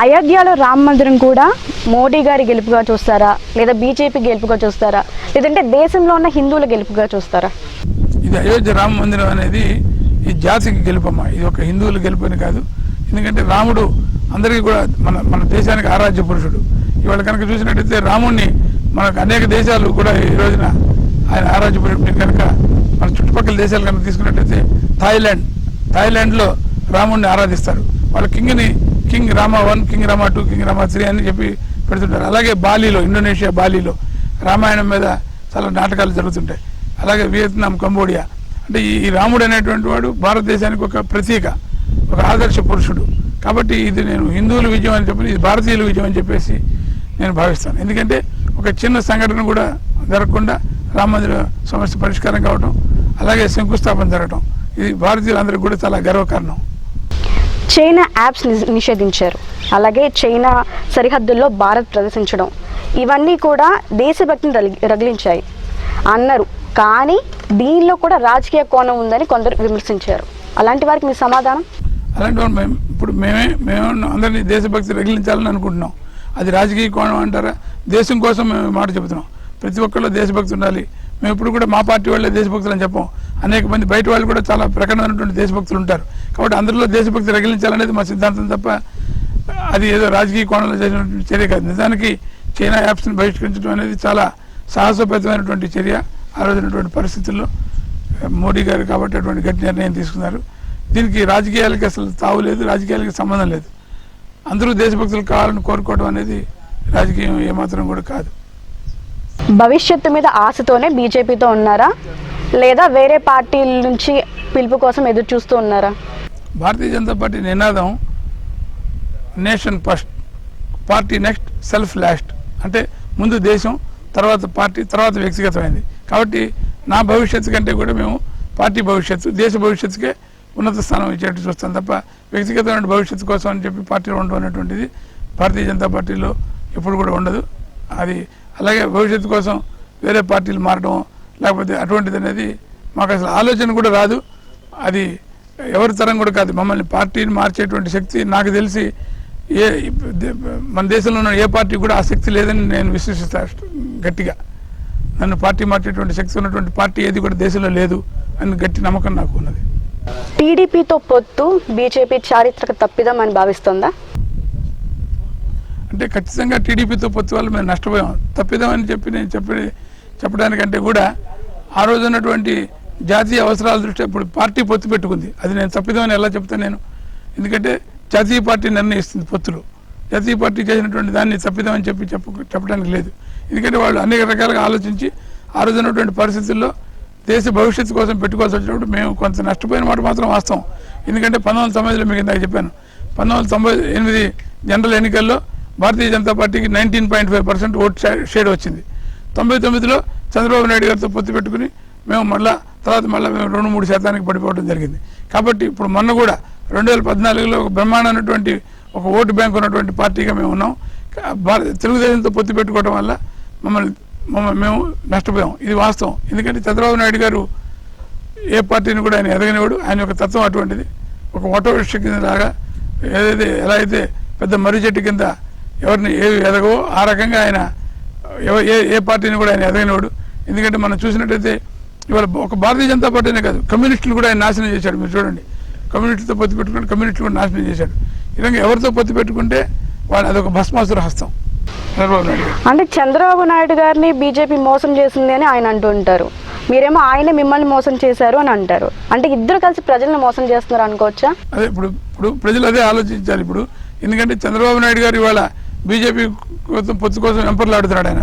అయోధ్యలో రామ మందిరం కూడా మోడీ గారి గెలుపుగా చూస్తారా, లేదా బీజేపీ గెలుపుగా చూస్తారా, లేదంటే దేశంలో ఉన్న హిందువుల గెలుపుగా చూస్తారా? ఇది అయోధ్య రామ మందిరం అనేది ఈ జాతికి గెలుపమ్మా, ఇది ఒక హిందువుల గెలుపు అని కాదు. ఎందుకంటే రాముడు అందరికీ కూడా మన దేశానికి ఆరాధ్య పురుషుడు. ఇవాళ కనుక చూసినట్టయితే రాముడిని మనకు అనేక దేశాలు కూడా ఈ రోజున ఆయన ఆరాధ్య పురుషుడు కనుక మన చుట్టుపక్కల దేశాలు కనుక తీసుకున్నట్టయితే థాయిలాండ్లో రాముడిని ఆరాధిస్తారు. వాళ్ళ king Rama 1, king Rama 2, king Rama 3 అని చెప్పి పెడుతుంటారు. అలాగే బాలీలో, ఇండోనేషియా బాలీలో రామాయణం మీద చాలా నాటకాలు జరుగుతుంటాయి. అలాగే వియత్నాం, కంబోడియా. అంటే ఈ రాముడు అనేటువంటి వాడు భారతదేశానికి ఒక ప్రతీక, ఒక ఆదర్శ పురుషుడు. కాబట్టి ఇది నేను హిందువుల విజయం అని చెప్పి, ఇది భారతీయుల విజయం అని చెప్పేసి నేను భావిస్తాను. ఎందుకంటే ఒక చిన్న సంఘటన కూడా జరగకుండా రామ మందిర సమస్య పరిష్కారం కావడం, అలాగే శంకుస్థాపన జరగడం, ఇది భారతీయులందరికీ కూడా చాలా గర్వకారణం. చైనా యాప్స్ నిషేధించారు, అలాగే చైనా సరిహద్దుల్లో భారత్ ప్రదర్శించడం, ఇవన్నీ కూడా దేశభక్తిని రగిలించాయి అన్నారు. కానీ దీనిలో కూడా రాజకీయ కోణం ఉందని కొందరు విమర్శించారు. అలాంటి వారికి మీ సమాధానం? అలాంటి వాళ్ళు మేము అందరినీ దేశభక్తి రగిలించాలని అనుకుంటున్నాం. అది రాజకీయ కోణం అంటారా? దేశం కోసం మేము మాట చెబుతున్నాం. ప్రతి ఒక్కళ్ళు దేశభక్తి ఉండాలి. మేము ఇప్పుడు కూడా మా పార్టీ వాళ్ళే దేశభక్తులు అని చెప్పాం. అనేక మంది బయట వాళ్ళు కూడా చాలా ప్రకటనటువంటి దేశభక్తులు ఉంటారు. కాబట్టి అందరిలో దేశభక్తి రగిలించాలనేది మా సిద్ధాంతం తప్ప అది ఏదో రాజకీయ కోణంలో చేసినటువంటి చర్య కాదు. నిజానికి చైనా యాప్స్ని బహిష్కరించడం అనేది చాలా సాహసోపేతమైనటువంటి చర్య. ఆ రోజునటువంటి పరిస్థితుల్లో మోడీ గారు కాబట్టి అటువంటి గట్టి నిర్ణయం తీసుకున్నారు. దీనికి రాజకీయాలకి అసలు తావు లేదు, రాజకీయాలకి సంబంధం లేదు. అందరూ దేశభక్తులు కావాలని కోరుకోవడం అనేది రాజకీయం ఏమాత్రం కూడా కాదు. భవిష్యత్తు మీద ఆశతోనే బీజేపీతో ఉన్నారా, లేదా వేరే పార్టీల నుంచి పిలుపు కోసం ఎదురు చూస్తూ ఉన్నారా? భారతీయ జనతా పార్టీ నినాదం nation first, party next, self last. అంటే ముందు దేశం, తర్వాత పార్టీ, తర్వాత వ్యక్తిగతమైంది. కాబట్టి నా భవిష్యత్తు కంటే కూడా మేము పార్టీ భవిష్యత్తు, దేశ భవిష్యత్తుకే ఉన్నత స్థానం ఇచ్చేట్టు చూస్తాం తప్ప వ్యక్తిగతమైన భవిష్యత్తు కోసం అని చెప్పి పార్టీలో ఉండడం అనేటువంటిది భారతీయ జనతా పార్టీలో ఎప్పుడు కూడా ఉండదు. అది అలాగే భవిష్యత్తు కోసం వేరే పార్టీలు మారడం లేకపోతే అటువంటిది అనేది మాకు అసలు ఆలోచన కూడా రాదు. అది ఎవరి తరం కూడా కాదు. మమ్మల్ని పార్టీని మార్చేటువంటి శక్తి నాకు తెలిసి మన దేశంలో ఉన్న ఏ పార్టీ కూడా ఆ శక్తి లేదని నేను విశ్వసిస్తాను గట్టిగా. నన్ను పార్టీ మార్చేటువంటి శక్తి ఉన్నటువంటి పార్టీ ఏది కూడా దేశంలో లేదు అని గట్టి నమ్మకం నాకు ఉన్నది. టీడీపీతో పొత్తు బీజేపీ చారిత్రక తప్పిదం అని భావిస్తుందా? అంటే ఖచ్చితంగా టీడీపీతో పొత్తు వల్ల మేము నష్టపోయాం. తప్పిదం అని చెప్పి నేను చెప్పడానికంటే కూడా ఆ రోజు ఉన్నటువంటి జాతీయ అవసరాల దృష్ట్యా ఇప్పుడు పార్టీ పొత్తు పెట్టుకుంది. అది నేను తప్పిదం అని ఎలా చెప్తాను నేను? ఎందుకంటే జాతీయ పార్టీ నిర్ణయిస్తుంది పొత్తులు. జాతీయ పార్టీ చేసినటువంటి దాన్ని తప్పిదం అని చెప్పడానికి లేదు. ఎందుకంటే వాళ్ళు అనేక రకాలుగా ఆలోచించి ఆ రోజు ఉన్నటువంటి పరిస్థితుల్లో దేశ భవిష్యత్తు కోసం పెట్టుకోవాల్సి వచ్చినప్పుడు మేము కొంత నష్టపోయిన మాట మాత్రం వాస్తవం. ఎందుకంటే 1990లో మీకు ఇందాక చెప్పాను, 1998 జనరల్ ఎన్నికల్లో భారతీయ జనతా పార్టీకి 19.5% ఓట్ షేర్ వచ్చింది. 99లో చంద్రబాబు నాయుడు గారితో పొత్తు పెట్టుకుని మేము మళ్ళీ మేము 2-3% పడిపోవడం జరిగింది. కాబట్టి ఇప్పుడు మొన్న కూడా 2014లో ఒక బ్రహ్మాండమైనటువంటి ఒక ఓటు బ్యాంక్ ఉన్నటువంటి పార్టీగా మేము ఉన్నాం. తెలుగుదేశంతో పొత్తు పెట్టుకోవడం వల్ల మేము నష్టపోయాం. ఇది వాస్తవం. ఎందుకంటే చంద్రబాబు నాయుడు గారు ఏ పార్టీని కూడా ఆయన ఎదగనివాడు. ఆయన యొక్క తత్వం అటువంటిది. ఒక ఓటోరిక్ష కింద లాగా ఎలా అయితే పెద్ద మర్రి చెట్టు కింద ఎవరిని ఏవి ఎదగవో ఆ రకంగా ఆయన ఏ పార్టీని కూడా ఆయన ఎదగనివాడు. ఎందుకంటే మనం చూసినట్టయితే ఇవాళ ఒక భారతీయ జనతా పార్టీనే కాదు, కమ్యూనిస్టులు కూడా ఆయన నాశనం చేశాడు. మీరు చూడండి, కమ్యూనిస్టులతో పొత్తు పెట్టుకుంటే కమ్యూనిస్టులు కూడా నాశనం చేశాడు. ఈ విధంగా ఎవరితో పొత్తు పెట్టుకుంటే వాళ్ళు అదొక భస్మాసుర హస్తం. చంద్రబాబు నాయుడు గారు. అంటే చంద్రబాబు నాయుడు గారిని బీజేపీ మోసం చేసింది అని ఆయన అంటూ ఉంటారు, మీరేమో ఆయన మిమ్మల్ని మోసం చేశారు అని అంటారు. అంటే ఇద్దరు కలిసి ప్రజల్ని మోసం చేస్తున్నారు అనుకోవచ్చా? అదే ఇప్పుడు ఇప్పుడు ప్రజలు అదే ఆలోచించాలి ఇప్పుడు. ఎందుకంటే చంద్రబాబు నాయుడు గారు ఇవాళ బీజేపీ కోసం పొత్తు కోసం వెంపర్లాడుతున్నాడు ఆయన.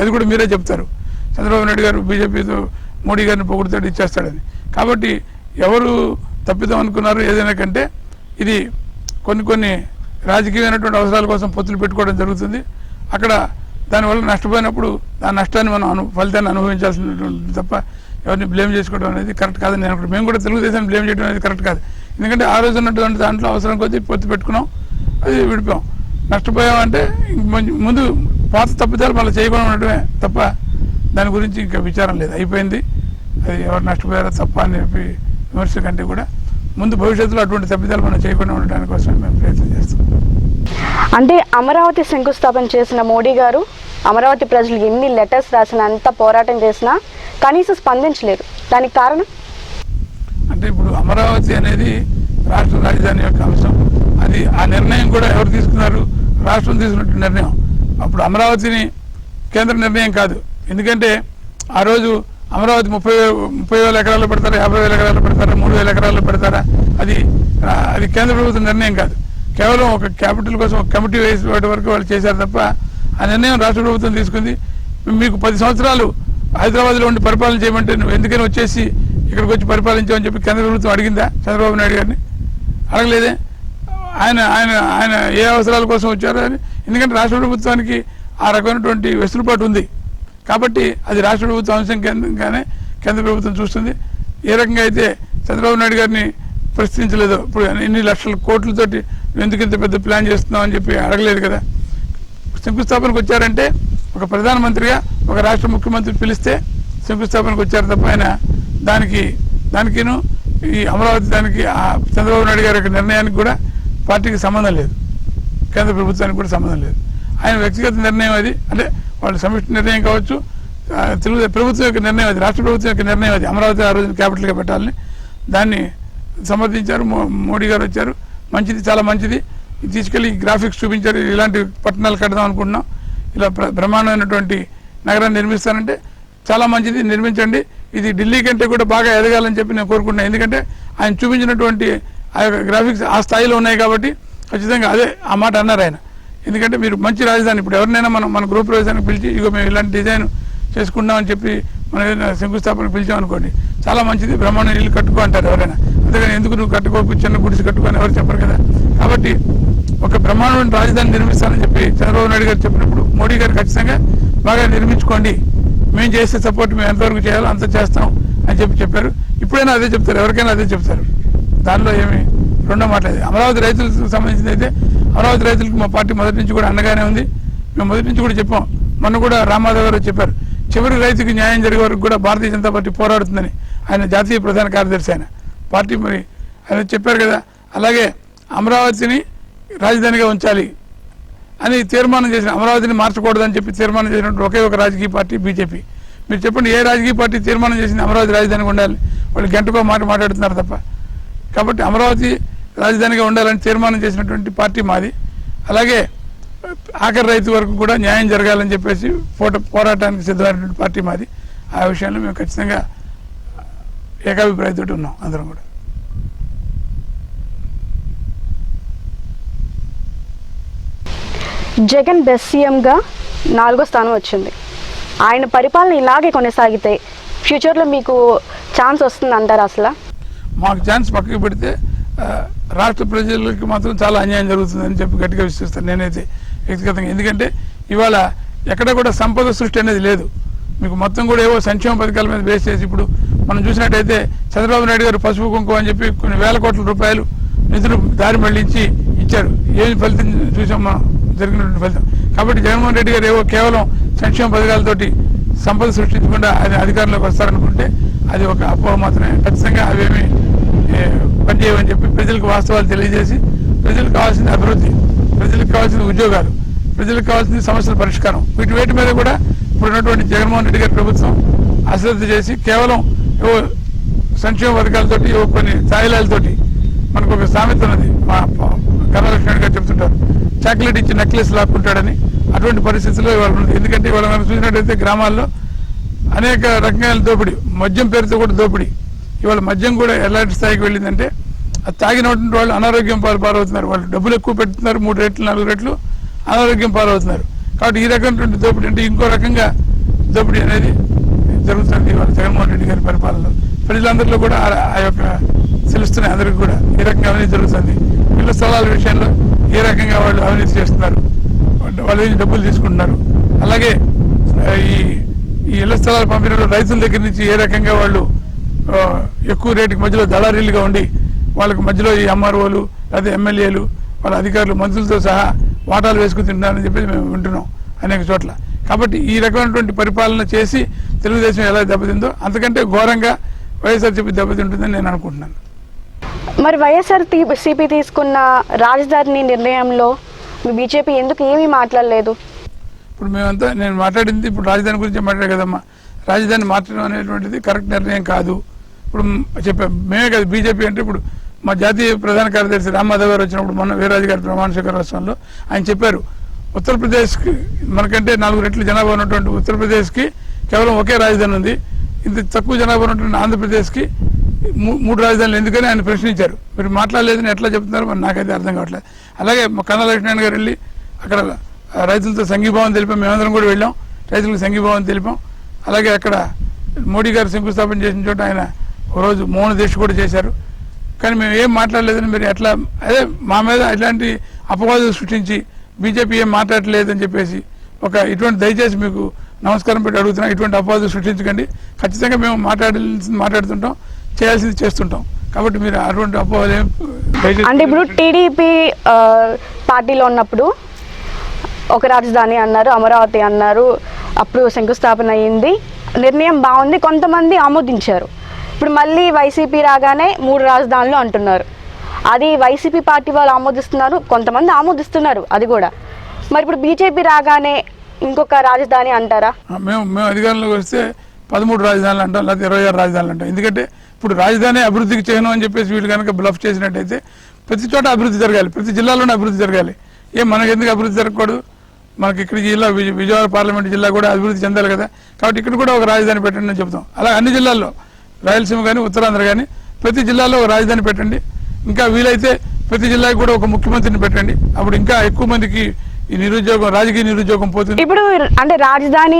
అది కూడా మీరే చెప్తారు. చంద్రబాబు నాయుడు గారు బీజేపీతో మోడీ గారిని పొగుడుతాడు, ఇచ్చేస్తాడని. కాబట్టి ఎవరు తప్పిదాం అనుకున్నారు ఏదైనా కంటే ఇది కొన్ని రాజకీయమైనటువంటి అవసరాల కోసం పొత్తులు పెట్టుకోవడం జరుగుతుంది. అక్కడ దానివల్ల నష్టపోయినప్పుడు ఆ నష్టాన్ని మనం ఫలితాన్ని అనుభవించాల్సినటువంటి తప్ప ఎవరిని బ్లేమ్ చేసుకోవడం అనేది కరెక్ట్ కాదని నేను అనుకుంటున్నాను. మేము కూడా తెలుగుదేశాన్ని బ్లేమ్ చేయడం అనేది కరెక్ట్ కాదు. ఎందుకంటే ఆ రోజు ఉన్నటువంటి దాంట్లో అవసరం కొద్దీ పొత్తు పెట్టుకున్నాం, అది విడిపోయాం. నష్టపోయామంటే ముందు పాత తప్పిదాలు మళ్ళీ చేయకుండా ఉండడమే తప్ప దాని గురించి ఇంకా విచారం లేదు, అయిపోయింది. అది ఎవరు నష్టపోయారో తప్ప అని చెప్పి విమర్శ కంటే కూడా ముందు భవిష్యత్తులో అటువంటి తప్పిదాలు మనం చేయకుండా ఉండడానికి కోసం మేము ప్రయత్నం చేస్తాం. అంటే అమరావతి శంకుస్థాపన చేసిన మోడీ గారు అమరావతి ప్రజలు ఎన్ని లెటర్స్ రాసినా, అంత పోరాటం చేసినా కనీసం స్పందించలేదు. దానికి కారణం అంటే ఇప్పుడు అమరావతి అనేది రాష్ట్ర రాజధాని యొక్క అంశం. అది ఆ నిర్ణయం కూడా ఎవరు తీసుకున్నారు? రాష్ట్రం తీసుకున్నట్టు నిర్ణయం. అప్పుడు అమరావతిని కేంద్ర నిర్ణయం కాదు. ఎందుకంటే ఆ రోజు అమరావతి 30,000 ఎకరాల్లో పెడతారా, 50,000 ఎకరాల్లో పెడతారా, 3,000 ఎకరాల్లో పెడతారా, అది కేంద్ర ప్రభుత్వం నిర్ణయం కాదు. కేవలం ఒక క్యాపిటల్ కోసం ఒక కమిటీ వేసి వాటి వరకు వాళ్ళు చేశారు తప్ప ఆ నిర్ణయం రాష్ట్ర ప్రభుత్వం తీసుకుంది. మీకు 10 సంవత్సరాలు హైదరాబాద్లో ఉండి పరిపాలన చేయమంటే నువ్వు ఎందుకని వచ్చేసి ఇక్కడికి వచ్చి పరిపాలించామని చెప్పి కేంద్ర ప్రభుత్వం అడిగిందా చంద్రబాబు నాయుడు గారిని? అడగలేదే. ఆయన ఆయన ఆయన ఏ అవసరాల కోసం వచ్చారో అని. ఎందుకంటే రాష్ట్ర ప్రభుత్వానికి ఆ రకమైనటువంటి వెసులుబాటు ఉంది కాబట్టి అది రాష్ట్ర ప్రభుత్వ అంశం కేంద్రంగానే కేంద్ర ప్రభుత్వం చూస్తుంది. ఏ రకంగా అయితే చంద్రబాబు నాయుడు గారిని ప్రశ్నించలేదు, ఇప్పుడు ఇన్ని లక్షల కోట్లతోటి ఎందుకు ఇంత పెద్ద ప్లాన్ చేస్తున్నావు అని చెప్పి అడగలేదు కదా. శంకుస్థాపనకు వచ్చారంటే ఒక ప్రధానమంత్రిగా ఒక రాష్ట్ర ముఖ్యమంత్రి పిలిస్తే శంకుస్థాపనకు వచ్చారు తప్ప ఆయన దానికిను ఈ అమరావతి దానికి చంద్రబాబు నాయుడు గారి యొక్క నిర్ణయానికి కూడా పార్టీకి సంబంధం లేదు, కేంద్ర ప్రభుత్వానికి కూడా సంబంధం లేదు. ఆయన వ్యక్తిగత నిర్ణయం అది. అంటే వాళ్ళు సమిష్టి నిర్ణయం కావచ్చు, ప్రభుత్వం యొక్క నిర్ణయం అది, రాష్ట్ర ప్రభుత్వం యొక్క నిర్ణయం అది. అమరావతి ఆ రోజున క్యాపిటల్గా పెట్టాలని దాన్ని సమర్థించారు. మోడీ గారు వచ్చారు, మంచిది, చాలా మంచిది. తీసుకెళ్ళి గ్రాఫిక్స్ చూపించారు, ఇలాంటి పట్టణాలు కడదాం అనుకుంటున్నాం, ఇలా బ్రహ్మాండమైనటువంటి నగరాన్ని నిర్మిస్తానంటే చాలా మంచిది, నిర్మించండి. ఇది ఢిల్లీ కంటే కూడా బాగా ఎదగాలని చెప్పి నేను కోరుకుంటున్నాను. ఎందుకంటే ఆయన చూపించినటువంటి ఆ యొక్క గ్రాఫిక్స్ ఆ స్థాయిలో ఉన్నాయి కాబట్టి ఖచ్చితంగా అదే ఆ మాట అన్నారు ఆయన. ఎందుకంటే మీరు మంచి రాజధాని, ఇప్పుడు ఎవరినైనా మన గ్రూప్ రాజధానికి పిలిచి ఇగో మేము ఇలాంటి డిజైన్ చేసుకుంటామని చెప్పి మనం ఏదైనా శంకుస్థాపనకు పిలిచామనుకోండి, చాలా మంచిది, బ్రహ్మాండ ఇల్లు కట్టుకో అంటారు ఎవరైనా. అందుకని ఎందుకు నువ్వు కట్టుకోకు, చిన్న గుడిసి కట్టుకొని ఎవరు చెప్పరు కదా. కాబట్టి ఒక బ్రహ్మాండమైన రాజధాని నిర్మిస్తానని చెప్పి చంద్రబాబు నాయుడు గారు చెప్పినప్పుడు మోడీ గారు ఖచ్చితంగా బాగా నిర్మించుకోండి, మేము చేసే సపోర్ట్ మేము ఎంతవరకు చేయాలో అంత చేస్తాం అని చెప్పారు. ఇప్పుడైనా అదే చెప్తారు, ఎవరికైనా అదే చెప్తారు. దానిలో ఏమి రెండో మాట్లాడేది. అమరావతి రైతులకు సంబంధించింది అయితే అమరావతి రైతులకు మా పార్టీ మొదటి నుంచి కూడా అండగానే ఉంది. మేము మొదటి నుంచి కూడా చెప్పాం. మొన్న కూడా రామారావు గారు చెప్పారు, చివరి రైతుకి న్యాయం జరిగే వరకు కూడా భారతీయ జనతా పార్టీ పోరాడుతుందని. ఆయన జాతీయ ప్రధాన కార్యదర్శి, ఆయన పార్టీ మరి ఆయన చెప్పారు కదా. అలాగే అమరావతిని రాజధానిగా ఉంచాలి అని తీర్మానం చేసిన, అమరావతిని మార్చకూడదని చెప్పి తీర్మానం చేసినట్టు ఒకే ఒక రాజకీయ పార్టీ బీజేపీ. మీరు చెప్పండి, ఏ రాజకీయ పార్టీ తీర్మానం చేసింది అమరావతి రాజధానిగా ఉండాలి? వాళ్ళు గంటకో మాట్లాడుతున్నారు తప్ప. కాబట్టి అమరావతి రాజధానిగా ఉండాలని తీర్మానం చేసినటువంటి పార్టీ మాది. అలాగే ఆఖరి రైతు వరకు కూడా న్యాయం జరగాలని చెప్పేసి పోరాటానికి సిద్ధమైనటువంటి పార్టీ మాది. ఆ విషయంలో మేము ఖచ్చితంగా ఏకాభిప్రాయంతో ఉన్నాం అందరం కూడా. జగన్ బెస్ట్ సీఎంగా 4వ స్థానం వచ్చింది. ఆయన పరిపాలన ఇలాగే కొనసాగితే ఫ్యూచర్లో మీకు ఛాన్స్ వస్తుంది అంటారా? అసలు మాకు ఛాన్స్ పక్కకి పెడితే రాష్ట్ర ప్రజలకి మాత్రం చాలా అన్యాయం జరుగుతుందని చెప్పి గట్టిగా విశ్వసిస్తాను నేనైతే వ్యక్తిగతంగా. ఎందుకంటే ఇవాళ ఎక్కడ కూడా సంపద సృష్టి అనేది లేదు. మీకు మొత్తం కూడా ఏవో సంక్షేమ పథకాల మీద బేస్ చేసి, ఇప్పుడు మనం చూసినట్టయితే చంద్రబాబు నాయుడు గారు పసుపు కుంకుమ అని చెప్పి కొన్ని వేల కోట్ల రూపాయలు నిధులు దారి మళ్లించి ఇచ్చారు. ఏమి ఫలితం చూసాం మనం, జరిగినటువంటి ఫలితం. కాబట్టి జగన్మోహన్ రెడ్డి గారు ఏవో కేవలం సంక్షేమ పథకాలతోటి సంపద సృష్టించకుండా అది అధికారంలోకి వస్తారనుకుంటే అది ఒక అపోహ మాత్రమే. ఖచ్చితంగా అవేమి పనిచేయమని చెప్పి ప్రజలకు వాస్తవాలు తెలియజేసి, ప్రజలకు కావాల్సిన అభివృద్ధి, ప్రజలకు కావాల్సిన ఉద్యోగాలు, ప్రజలకు కావాల్సిన సమస్యల పరిష్కారం, వీటి మీద కూడా ఇప్పుడున్నటువంటి జగన్మోహన్ రెడ్డి గారి ప్రభుత్వం అశ్రద్ధ చేసి కేవలం ఏవో సంక్షేమ పథకాలతోటి ఏవో కొన్ని తాయిలాలతోటి మనకు ఒక సామెత ఉన్నది, మా కళాలక్ష్మణ్ గారు చెప్తుంటారు, చాక్లెట్ ఇచ్చి నెక్లెస్ లాక్కుంటాడని. అటువంటి పరిస్థితుల్లో ఇవాళ ఉంది. ఎందుకంటే ఇవాళ మనం చూసినట్టయితే గ్రామాల్లో అనేక రకాల దోపిడీ, మద్యం పేరుతో కూడా దోపిడీ. ఇవాళ మద్యం కూడా ఎలాంటి స్థాయికి వెళ్ళిందంటే అది తాగినటువంటి వాళ్ళు అనారోగ్యం పాలవుతున్నారు. వాళ్ళు డబ్బులు ఎక్కువ పెడుతున్నారు, 3 రెట్లు 4 రెట్లు అనారోగ్యం పాలవుతున్నారు. కాబట్టి ఈ రకమైనటువంటి దోపిడీ అంటే ఇంకో రకంగా దోపిడీ అనేది జరుగుతుంది ఇవాళ జగన్మోహన్ రెడ్డి గారి పరిపాలనలో. ప్రజలందరిలో కూడా ఆ యొక్క తెలుస్తున్నాయి అందరికీ కూడా ఏ రకంగా అవినీతి జరుగుతుంది. ఇళ్ల స్థలాల విషయంలో ఏ రకంగా వాళ్ళు అవినీతి చేస్తున్నారు, వాళ్ళు డబ్బులు తీసుకుంటున్నారు. అలాగే ఈ ఇళ్ల స్థలాల పంపిణీలో రైతుల దగ్గర నుంచి ఏ రకంగా వాళ్ళు ఎక్కువ రేటుకి మధ్యలో దళారీలుగా ఉండి వాళ్ళకి మధ్యలో ఈ ఎంఆర్ఓలు లేదా ఎమ్మెల్యేలు వాళ్ళ అధికారులు మంత్రులతో సహా వాటాలు వేసుకుని తింటున్నారని చెప్పి మేము వింటున్నాం అనేక చోట్ల. కాబట్టి ఈ రకమైనటువంటి పరిపాలన చేసి తెలుగుదేశం ఎలా దెబ్బతిందో అంతకంటే ఘోరంగా వైఎస్ఆర్సీపీ దెబ్బతింటుందని నేను అనుకుంటున్నాను. మరి వైఎస్ఆర్సీపీ తీసుకున్న రాజధాని నిర్ణయంలో మీ బీజేపీ ఎందుకు ఏమీ మాట్లాడలేదు? ఇప్పుడు మేమంతా నేను మాట్లాడింది ఇప్పుడు రాజధాని గురించి మాట్లాడే కదమ్మా. రాజధాని మార్చడం అనేటువంటిది కరెక్ట్ నిర్ణయం కాదు. ఇప్పుడు చెప్పాం మేమే కాదు, బీజేపీ అంటే ఇప్పుడు మా జాతీయ ప్రధాన కార్యదర్శి రామ్మాధవ్ గారు వచ్చినప్పుడు మొన్న వీర్రాజు గారి ప్రమాణ స్వీకారోత్సవంలో ఆయన చెప్పారు, ఉత్తరప్రదేశ్కి మనకంటే 4 రెట్లు జనాభా ఉన్నటువంటి ఉత్తరప్రదేశ్కి కేవలం ఒకే రాజధాని ఉంది, ఇంత తక్కువ జనాభా ఉన్నటువంటి ఆంధ్రప్రదేశ్కి 3 రాజధానులు ఎందుకని ఆయన ప్రశ్నించారు. మీరు మాట్లాడలేదని ఎట్లా చెప్తున్నారు మరి నాకైతే అర్థం కావట్లేదు. అలాగే మా కళాలక్ష్మణ్ గారు వెళ్ళి అక్కడ రైతులతో సంఘీభావం తెలిపాం, మేమందరం కూడా వెళ్ళాం, రైతులకు సంఘీభావం తెలిపాం. అలాగే అక్కడ మోడీ గారు శంకుస్థాపన చేసిన చోట ఆయన ఒకరోజు మౌన దీక్ష కూడా చేశారు. కానీ మేము ఏం మాట్లాడలేదని మీరు ఎట్లా అదే మా మీద ఇట్లాంటి అపవాదాలు సృష్టించి బీజేపీ ఏం మాట్లాడలేదని చెప్పేసి ఇటువంటి దయచేసి మీకు నమస్కారం పెట్టి అడుగుతున్నా, ఇటువంటి అపవాదాలు సృష్టించకండి. ఖచ్చితంగా మేము మాట్లాడాల్సింది మాట్లాడుతుంటాం, చేయాల్సింది చేస్తుంటాం. కాబట్టి మీరు అటువంటి అపవాదాలు అంటే ఇప్పుడు టీడీపీ పార్టీలో ఉన్నప్పుడు ఒక రాజధాని అన్నారు, అమరావతి అన్నారు, అప్పుడు శంకుస్థాపన అయ్యింది, నిర్ణయం బాగుంది, కొంతమంది ఆమోదించారు. ఇప్పుడు మళ్ళీ వైసీపీ రాగానే 3 రాజధానులు అంటున్నారు. అది వైసీపీ పార్టీ వాళ్ళు ఆమోదిస్తున్నారు, కొంతమంది ఆమోదిస్తున్నారు అది కూడా. మరి ఇప్పుడు బీజేపీ రాగానే ఇంకొక రాజధాని అంటారా? మేము అధికారంలోకి వస్తే 13 రాజధానులు అంటాం, లేకపోతే 26 రాజధానులు అంటాం. ఎందుకంటే ఇప్పుడు రాజధాని అభివృద్ధికి చేయను అని చెప్పేసి వీళ్ళు కనుక బ్లఫ్ చేసినట్టయితే ప్రతి చోట అభివృద్ధి జరగాలి, ప్రతి జిల్లాలోనే అభివృద్ధి జరగాలి. మనకు ఎందుకు అభివృద్ధి జరగకూడదు? మనకి ఇక్కడ జిల్లా విజయవాడ పార్లమెంట్ జిల్లా కూడా అభివృద్ధి చెందాలి కదా. కాబట్టి ఇక్కడ కూడా ఒక రాజధాని పెట్టండి అని చెప్తాం. అలా అన్ని జిల్లాల్లో రాయలసీమ కానీ ఉత్తరాంధ్ర కానీ ప్రతి జిల్లాలో ఒక రాజధాని పెట్టండి. ఇంకా వీలైతే ప్రతి జిల్లాకి కూడా ఒక ముఖ్యమంత్రిని పెట్టండి. అప్పుడు ఇంకా ఎక్కువ మందికి ఈ నిరుద్యోగం, రాజకీయ నిరుద్యోగం పోతుంది. ఇప్పుడు అంటే రాజధాని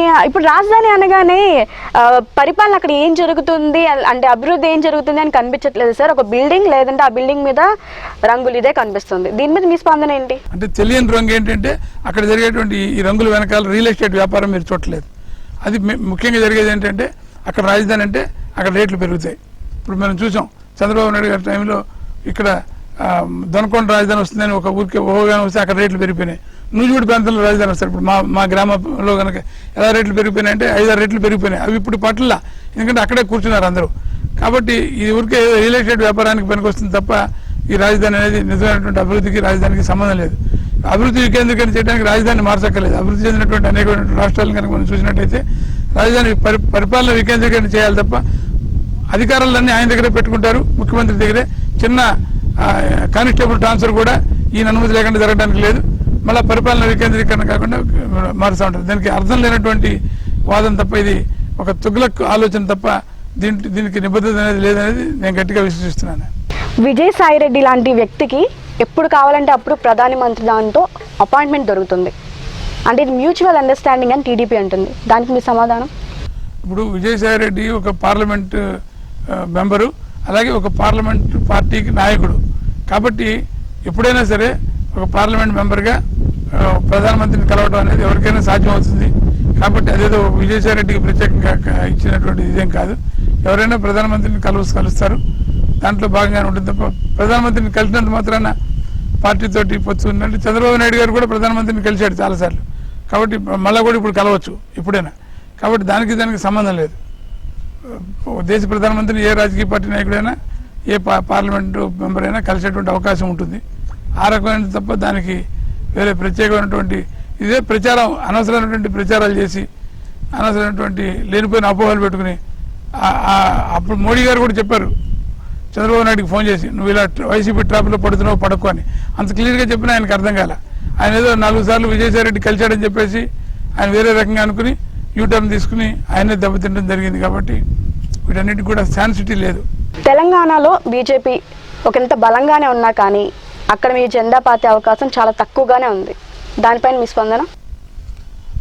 అనగానే పరిపాలన అక్కడ ఏం జరుగుతుంది అంటే అభివృద్ధి ఏం జరుగుతుంది అని కనిపించట్లేదు సార్. ఒక బిల్డింగ్ లేదంటే ఆ బిల్డింగ్ మీద రంగులు ఇదే కనిపిస్తుంది. దీని మీద మీ స్పందన ఏంటి? అంటే తెలియని రంగు ఏంటంటే అక్కడ జరిగేటువంటి ఈ రంగుల వెనకాల రియల్ ఎస్టేట్ వ్యాపారం మీరు చూడలేదు. అది ముఖ్యంగా జరిగేది ఏంటంటే అక్కడ రాజధాని అంటే అక్కడ రేట్లు పెరుగుతాయి. ఇప్పుడు మనం చూసాం చంద్రబాబు నాయుడు గారి టైంలో ఇక్కడ దొనకొండ రాజధాని వస్తుందని ఒక ఊరికి ఓగానే వస్తే అక్కడ రేట్లు పెరిగిపోయినాయి. నూజివీడు ప్రాంతంలో రాజధాని వస్తారు. ఇప్పుడు మా గ్రామంలో కనుక ఎలా రేట్లు పెరిగిపోయినాయంటే 5-6 రెట్లు పెరిగిపోయినాయి. అవి ఇప్పుడు పట్ల ఎందుకంటే అక్కడే కూర్చున్నారు అందరూ. కాబట్టి ఈ ఊరికే రియల్ ఎస్టేట్ వ్యాపారానికి పనికొస్తుంది తప్ప ఈ రాజధాని అనేది నిజమైనటువంటి అభివృద్ధికి రాజధానికి సంబంధం లేదు. అభివృద్ధి వికేంద్రీకరణ చేయడానికి రాజధాని మార్చక్కర్లేదు. అభివృద్ధి చెందినటువంటి అనేక రాష్ట్రాలను కనుక మనం చూసినట్టయితే రాజధాని పరిపాలన వికేంద్రీకరణ చేయాలి తప్ప అధికారాలన్నీ ఆయన దగ్గరే పెట్టుకుంటారు, ముఖ్యమంత్రి దగ్గరే. చిన్న కానిస్టేబుల్ ట్రాన్స్ఫర్ కూడా ఈయన అనుమతి లేకుండా జరగడానికి లేదు. మళ్ళీ పరిపాలన వికేంద్రీకరణ కాకుండా మారుస్తూ ఉంటారు. దానికి అర్థం లేనటువంటి వాదన తప్ప, ఇది ఒక తుగ్లక్ ఆలోచన తప్ప దీనికి నిబద్ధత అనేది లేదనేది నేను గట్టిగా విశ్వసిస్తున్నాను. విజయసాయిరెడ్డి లాంటి వ్యక్తికి ఎప్పుడు కావాలంటే అప్పుడు ప్రధాని మంత్రి దాంతో అపాయింట్మెంట్ దొరుకుతుంది అంటే ఇది మ్యూచువల్ అండర్స్టాండింగ్ అని టీడీపీ అంటుంది. దానికి మీ సమాధానం? ఇప్పుడు విజయసాయిరెడ్డి ఒక పార్లమెంట్ మెంబరు, అలాగే ఒక పార్లమెంట్ పార్టీకి నాయకుడు. కాబట్టి ఎప్పుడైనా సరే ఒక పార్లమెంట్ మెంబర్గా ప్రధానమంత్రిని కలవడం అనేది ఎవరికైనా సాధ్యం అవుతుంది. కాబట్టి అదేదో విజయసాయిరెడ్డికి ప్రత్యేకంగా ఇచ్చినటువంటి ఇదేం కాదు. ఎవరైనా ప్రధానమంత్రిని కలుస్తారు, దాంట్లో భాగంగానే ఉంటుంది తప్ప ప్రధానమంత్రిని కలిసినంత మాత్రాన పార్టీతోటి పొత్తు ఉందంటే చంద్రబాబు నాయుడు గారు కూడా ప్రధానమంత్రిని కలిశాడు చాలాసార్లు. కాబట్టి మళ్ళీ కూడా ఇప్పుడు కలవచ్చు ఎప్పుడైనా. కాబట్టి దానికి సంబంధం లేదు. దేశ ప్రధానమంత్రిని ఏ రాజకీయ పార్టీ నాయకుడైనా ఏ పార్లమెంటు మెంబర్ అయినా కలిసేటువంటి అవకాశం ఉంటుంది. ఆ రకమైన తప్ప దానికి వేరే ప్రత్యేకమైనటువంటి ఇదే ప్రచారం, అనవసరమైనటువంటి ప్రచారాలు చేసి అనవసరమైనటువంటి లేనిపోయిన అపోహలు పెట్టుకుని అప్పుడు మోడీ గారు కూడా చెప్పారు, చంద్రబాబు నాయుడికి ఫోన్ చేసి నువ్వు ఇలా వైసీపీ ట్రాప్లో పడుతున్నావు పడకు అని అంత క్లియర్గా చెప్పినా ఆయనకు అర్థం కాల. ఆయన ఏదో 4 సార్లు విజయసాయి రెడ్డి కలిశాడని చెప్పేసి ఆయన వేరే రకంగా అనుకుని యూటర్న్ తీసుకుని ఆయనే దెబ్బతింటడం జరిగింది. కాబట్టి వీటన్నిటికి కూడా సెన్సిటీ లేదు. తెలంగాణలో బీజేపీ ఒకంత బలంగానే ఉన్నా కానీ అక్కడ మీ జెండా పాతే అవకాశం చాలా తక్కువగానే ఉంది. దానిపైన మీ స్పందన?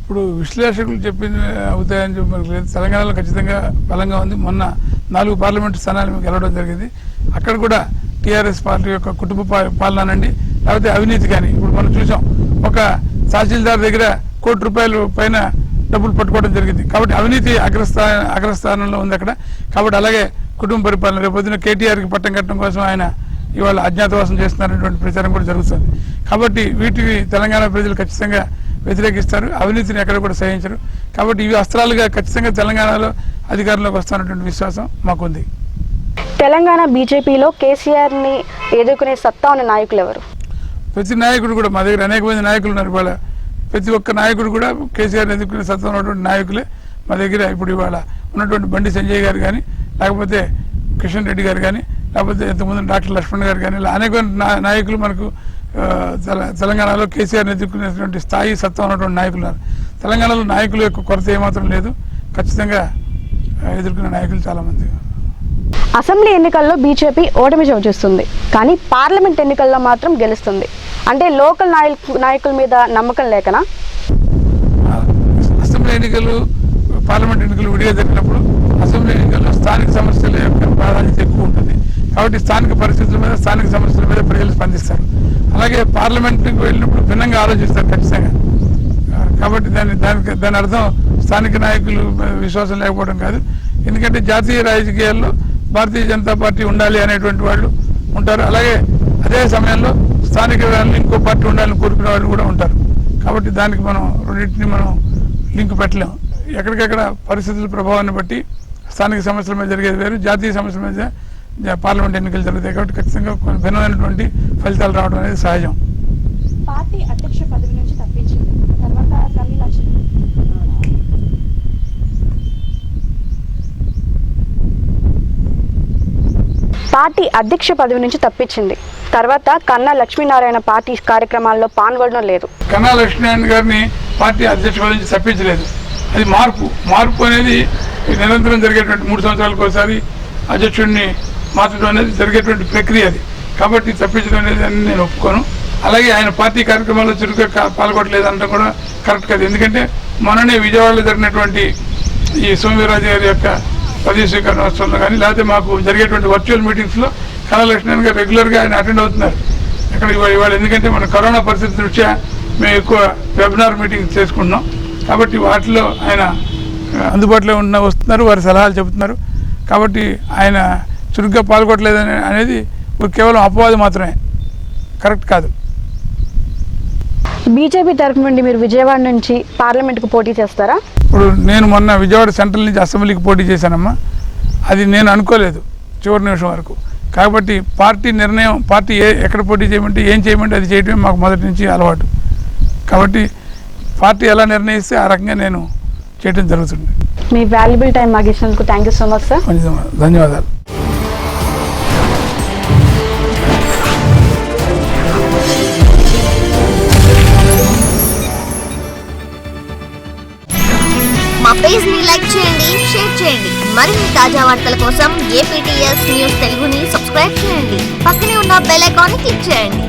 ఇప్పుడు విశ్లేషకులు చెప్పింది అవుతాయని చెప్పి మనకు లేదు. తెలంగాణలో ఖచ్చితంగా బలంగా ఉంది. మొన్న 4 పార్లమెంటు స్థానాలు మీకు గెలవడం జరిగింది. అక్కడ కూడా టీఆర్ఎస్ పార్టీ యొక్క కుటుంబ పాలనండి లేకపోతే అవినీతి కానీ ఇప్పుడు మనం చూసాం. ఒక తహసీల్దార్ దగ్గర ₹1 కోటి పైన డబ్బులు పట్టుకోవడం జరిగింది. కాబట్టి అవినీతి అగ్రస్థానంలో ఉంది అక్కడ. కాబట్టి అలాగే కుటుంబ పరిపాలన రేపొద్దున కేటీఆర్కి పట్టం కట్టడం కోసం ఆయన ఇవాళ అజ్ఞాతవాసం చేస్తున్నారనేటువంటి ప్రచారం కూడా జరుగుతుంది. కాబట్టి వీటిని తెలంగాణ ప్రజలు ఖచ్చితంగా వ్యతిరేకిస్తారు. అవినీతిని ఎక్కడ కూడా సహించరు. కాబట్టి ఇవి అస్త్రాలుగా ఖచ్చితంగా తెలంగాణలో అధికారంలోకి వస్తున్నటువంటి విశ్వాసం మాకుంది. తెలంగాణ బీజేపీలో కేసీఆర్ని ఎదుర్కొనే సత్తా ఉన్న నాయకులు ఎవరు? ప్రతి నాయకుడు కూడా మా దగ్గర అనేక మంది నాయకులు ఉన్నారు. ఇవాళ ప్రతి ఒక్క నాయకుడు కూడా కేసీఆర్ని ఎదుర్కొనే సత్తా ఉన్నటువంటి నాయకులే మా దగ్గర ఇప్పుడు ఇవాళ ఉన్నటువంటి బండి సంజయ్ గారు కానీ లేకపోతే కిషన్ రెడ్డి గారు కానీ లేకపోతే ఇంతకుముందు డాక్టర్ లక్ష్మణ్ గారు కానీ ఇలా అనేక నాయకులు మనకు తెలంగాణలో కేసీఆర్ని ఎదుర్కొనేటువంటి స్థాయి సత్తా ఉన్నటువంటి నాయకులు ఉన్నారు. తెలంగాణలో నాయకుల యొక్క కొరత ఏమాత్రం లేదు. ఖచ్చితంగా ఎదుర్కొనే నాయకులు చాలామంది. అసెంబ్లీ ఎన్నికల్లో బీజేపీ ఓటమి చవిచూస్తుంది కానీ పార్లమెంట్ ఎన్నికల్లో మాత్రం గెలుస్తుంది. అంటే లోకల్ నాయకుల మీద నమ్మకం లేకనా? అసెంబ్లీ ఎన్నికలు పార్లమెంట్ ఎన్నికలు విడిగా జరిగినప్పుడు అసెంబ్లీ ఎన్నికల్లో స్థానిక సమస్యల యొక్క ప్రాధాన్యత ఎక్కువ ఉంటుంది. కాబట్టి స్థానిక పరిస్థితుల మీద స్థానిక సమస్యల మీద ప్రజలు స్పందిస్తారు. అలాగే పార్లమెంట్కి వెళ్ళినప్పుడు భిన్నంగా ఆలోచిస్తారు ఖచ్చితంగా. కాబట్టి దాని అర్థం స్థానిక నాయకులు విశ్వాసం లేకపోవడం కాదు. ఎందుకంటే జాతీయ రాజకీయాల్లో భారతీయ జనతా పార్టీ ఉండాలి అనేటువంటి వాళ్ళు ఉంటారు. అలాగే అదే సమయంలో స్థానిక ఇంకో పార్టీ ఉండాలని కోరుకునే వాళ్ళు కూడా ఉంటారు. కాబట్టి దానికి మనం రెండింటిని మనం లింక్ పెట్టలేము. ఎక్కడికెక్కడ పరిస్థితుల ప్రభావాన్ని బట్టి స్థానిక సమస్యల మీద జరిగేది వేరు, జాతీయ సమస్యల మీద పార్లమెంట్ ఎన్నికలు జరుగుతాయి. కాబట్టి ఖచ్చితంగా కొన్ని భిన్నమైనటువంటి ఫలితాలు రావడం అనేది సహజం. పార్టీ అధ్యక్ష పదవి నుంచి తప్పించింది తర్వాత కన్నా లక్ష్మీనారాయణ పార్టీ కార్యక్రమాల్లో పాల్గొనడం లేదు. కన్నా లక్ష్మీనారాయణ గారిని పార్టీ అధ్యక్ష పదవి నుంచి తప్పించలేదు. అది మార్పు అనేది నిరంతరం జరిగేటువంటి 3 సంవత్సరాలకు ఒకసారి అధ్యక్షుడిని మార్చడం అనేది జరిగేటువంటి ప్రక్రియ అది. కాబట్టి తప్పించడం అనేది అని నేను ఒప్పుకోను. అలాగే ఆయన పార్టీ కార్యక్రమాల్లో చురుగ్గా పాల్గొనలేదు అనడం కూడా కరెక్ట్ కాదు. ఎందుకంటే మొన్ననే విజయవాడలో జరిగినటువంటి ఈ సోమవీర్రాజు గారి యొక్క పదవి స్వీకరణోత్సవంలో కానీ లేకపోతే మాకు జరిగేటువంటి వర్చువల్ మీటింగ్స్లో కన్నా లక్ష్మణ్ గారు రెగ్యులర్గా ఆయన అటెండ్ అవుతున్నారు. అక్కడ ఇవాళ ఎందుకంటే మన కరోనా పరిస్థితి దృష్ట్యా మేము ఎక్కువ వెబినార్ మీటింగ్స్ చేసుకుంటున్నాం. కాబట్టి వాటిలో ఆయన అందుబాటులో వస్తున్నారు, వారి సలహాలు చెబుతున్నారు. కాబట్టి ఆయన చురుగ్గా పాల్గొనలేదని అనేది కేవలం అపవాదం మాత్రమే, కరెక్ట్ కాదు. బీజేపీ తరఫు నుండి మీరు విజయవాడ నుంచి పార్లమెంట్కు పోటీ చేస్తారా? ఇప్పుడు నేను మొన్న విజయవాడ సెంట్రల్ నుంచి అసెంబ్లీకి పోటీ చేశానమ్మా. అది నేను అనుకోలేదు చివరి నిమిషం వరకు. కాబట్టి పార్టీ నిర్ణయం, పార్టీ ఎక్కడ పోటీ చేయమంటే ఏం చేయమంటే అది చేయడమే మాకు మొదటి నుంచి అలవాటు. కాబట్టి పార్టీ ఎలా నిర్ణయిస్తే ఆ రకంగా నేను చేయడం జరుగుతుంది. మీ వాల్యుబుల్ టైం మాకు ఇచ్చినందుకు thank you so much sir. ధన్యవాదాలు. మా పేజ్ ని లైక్ చేయండి, షేర్ చేయండి. మరిన్ని తాజా వార్తల కోసం APTS న్యూస్ తెలుగుని సబ్స్క్రైబ్ చేయండి. పక్కనే ఉన్న బెల్ ఐకాన్ ని క్లిక్ చేయండి.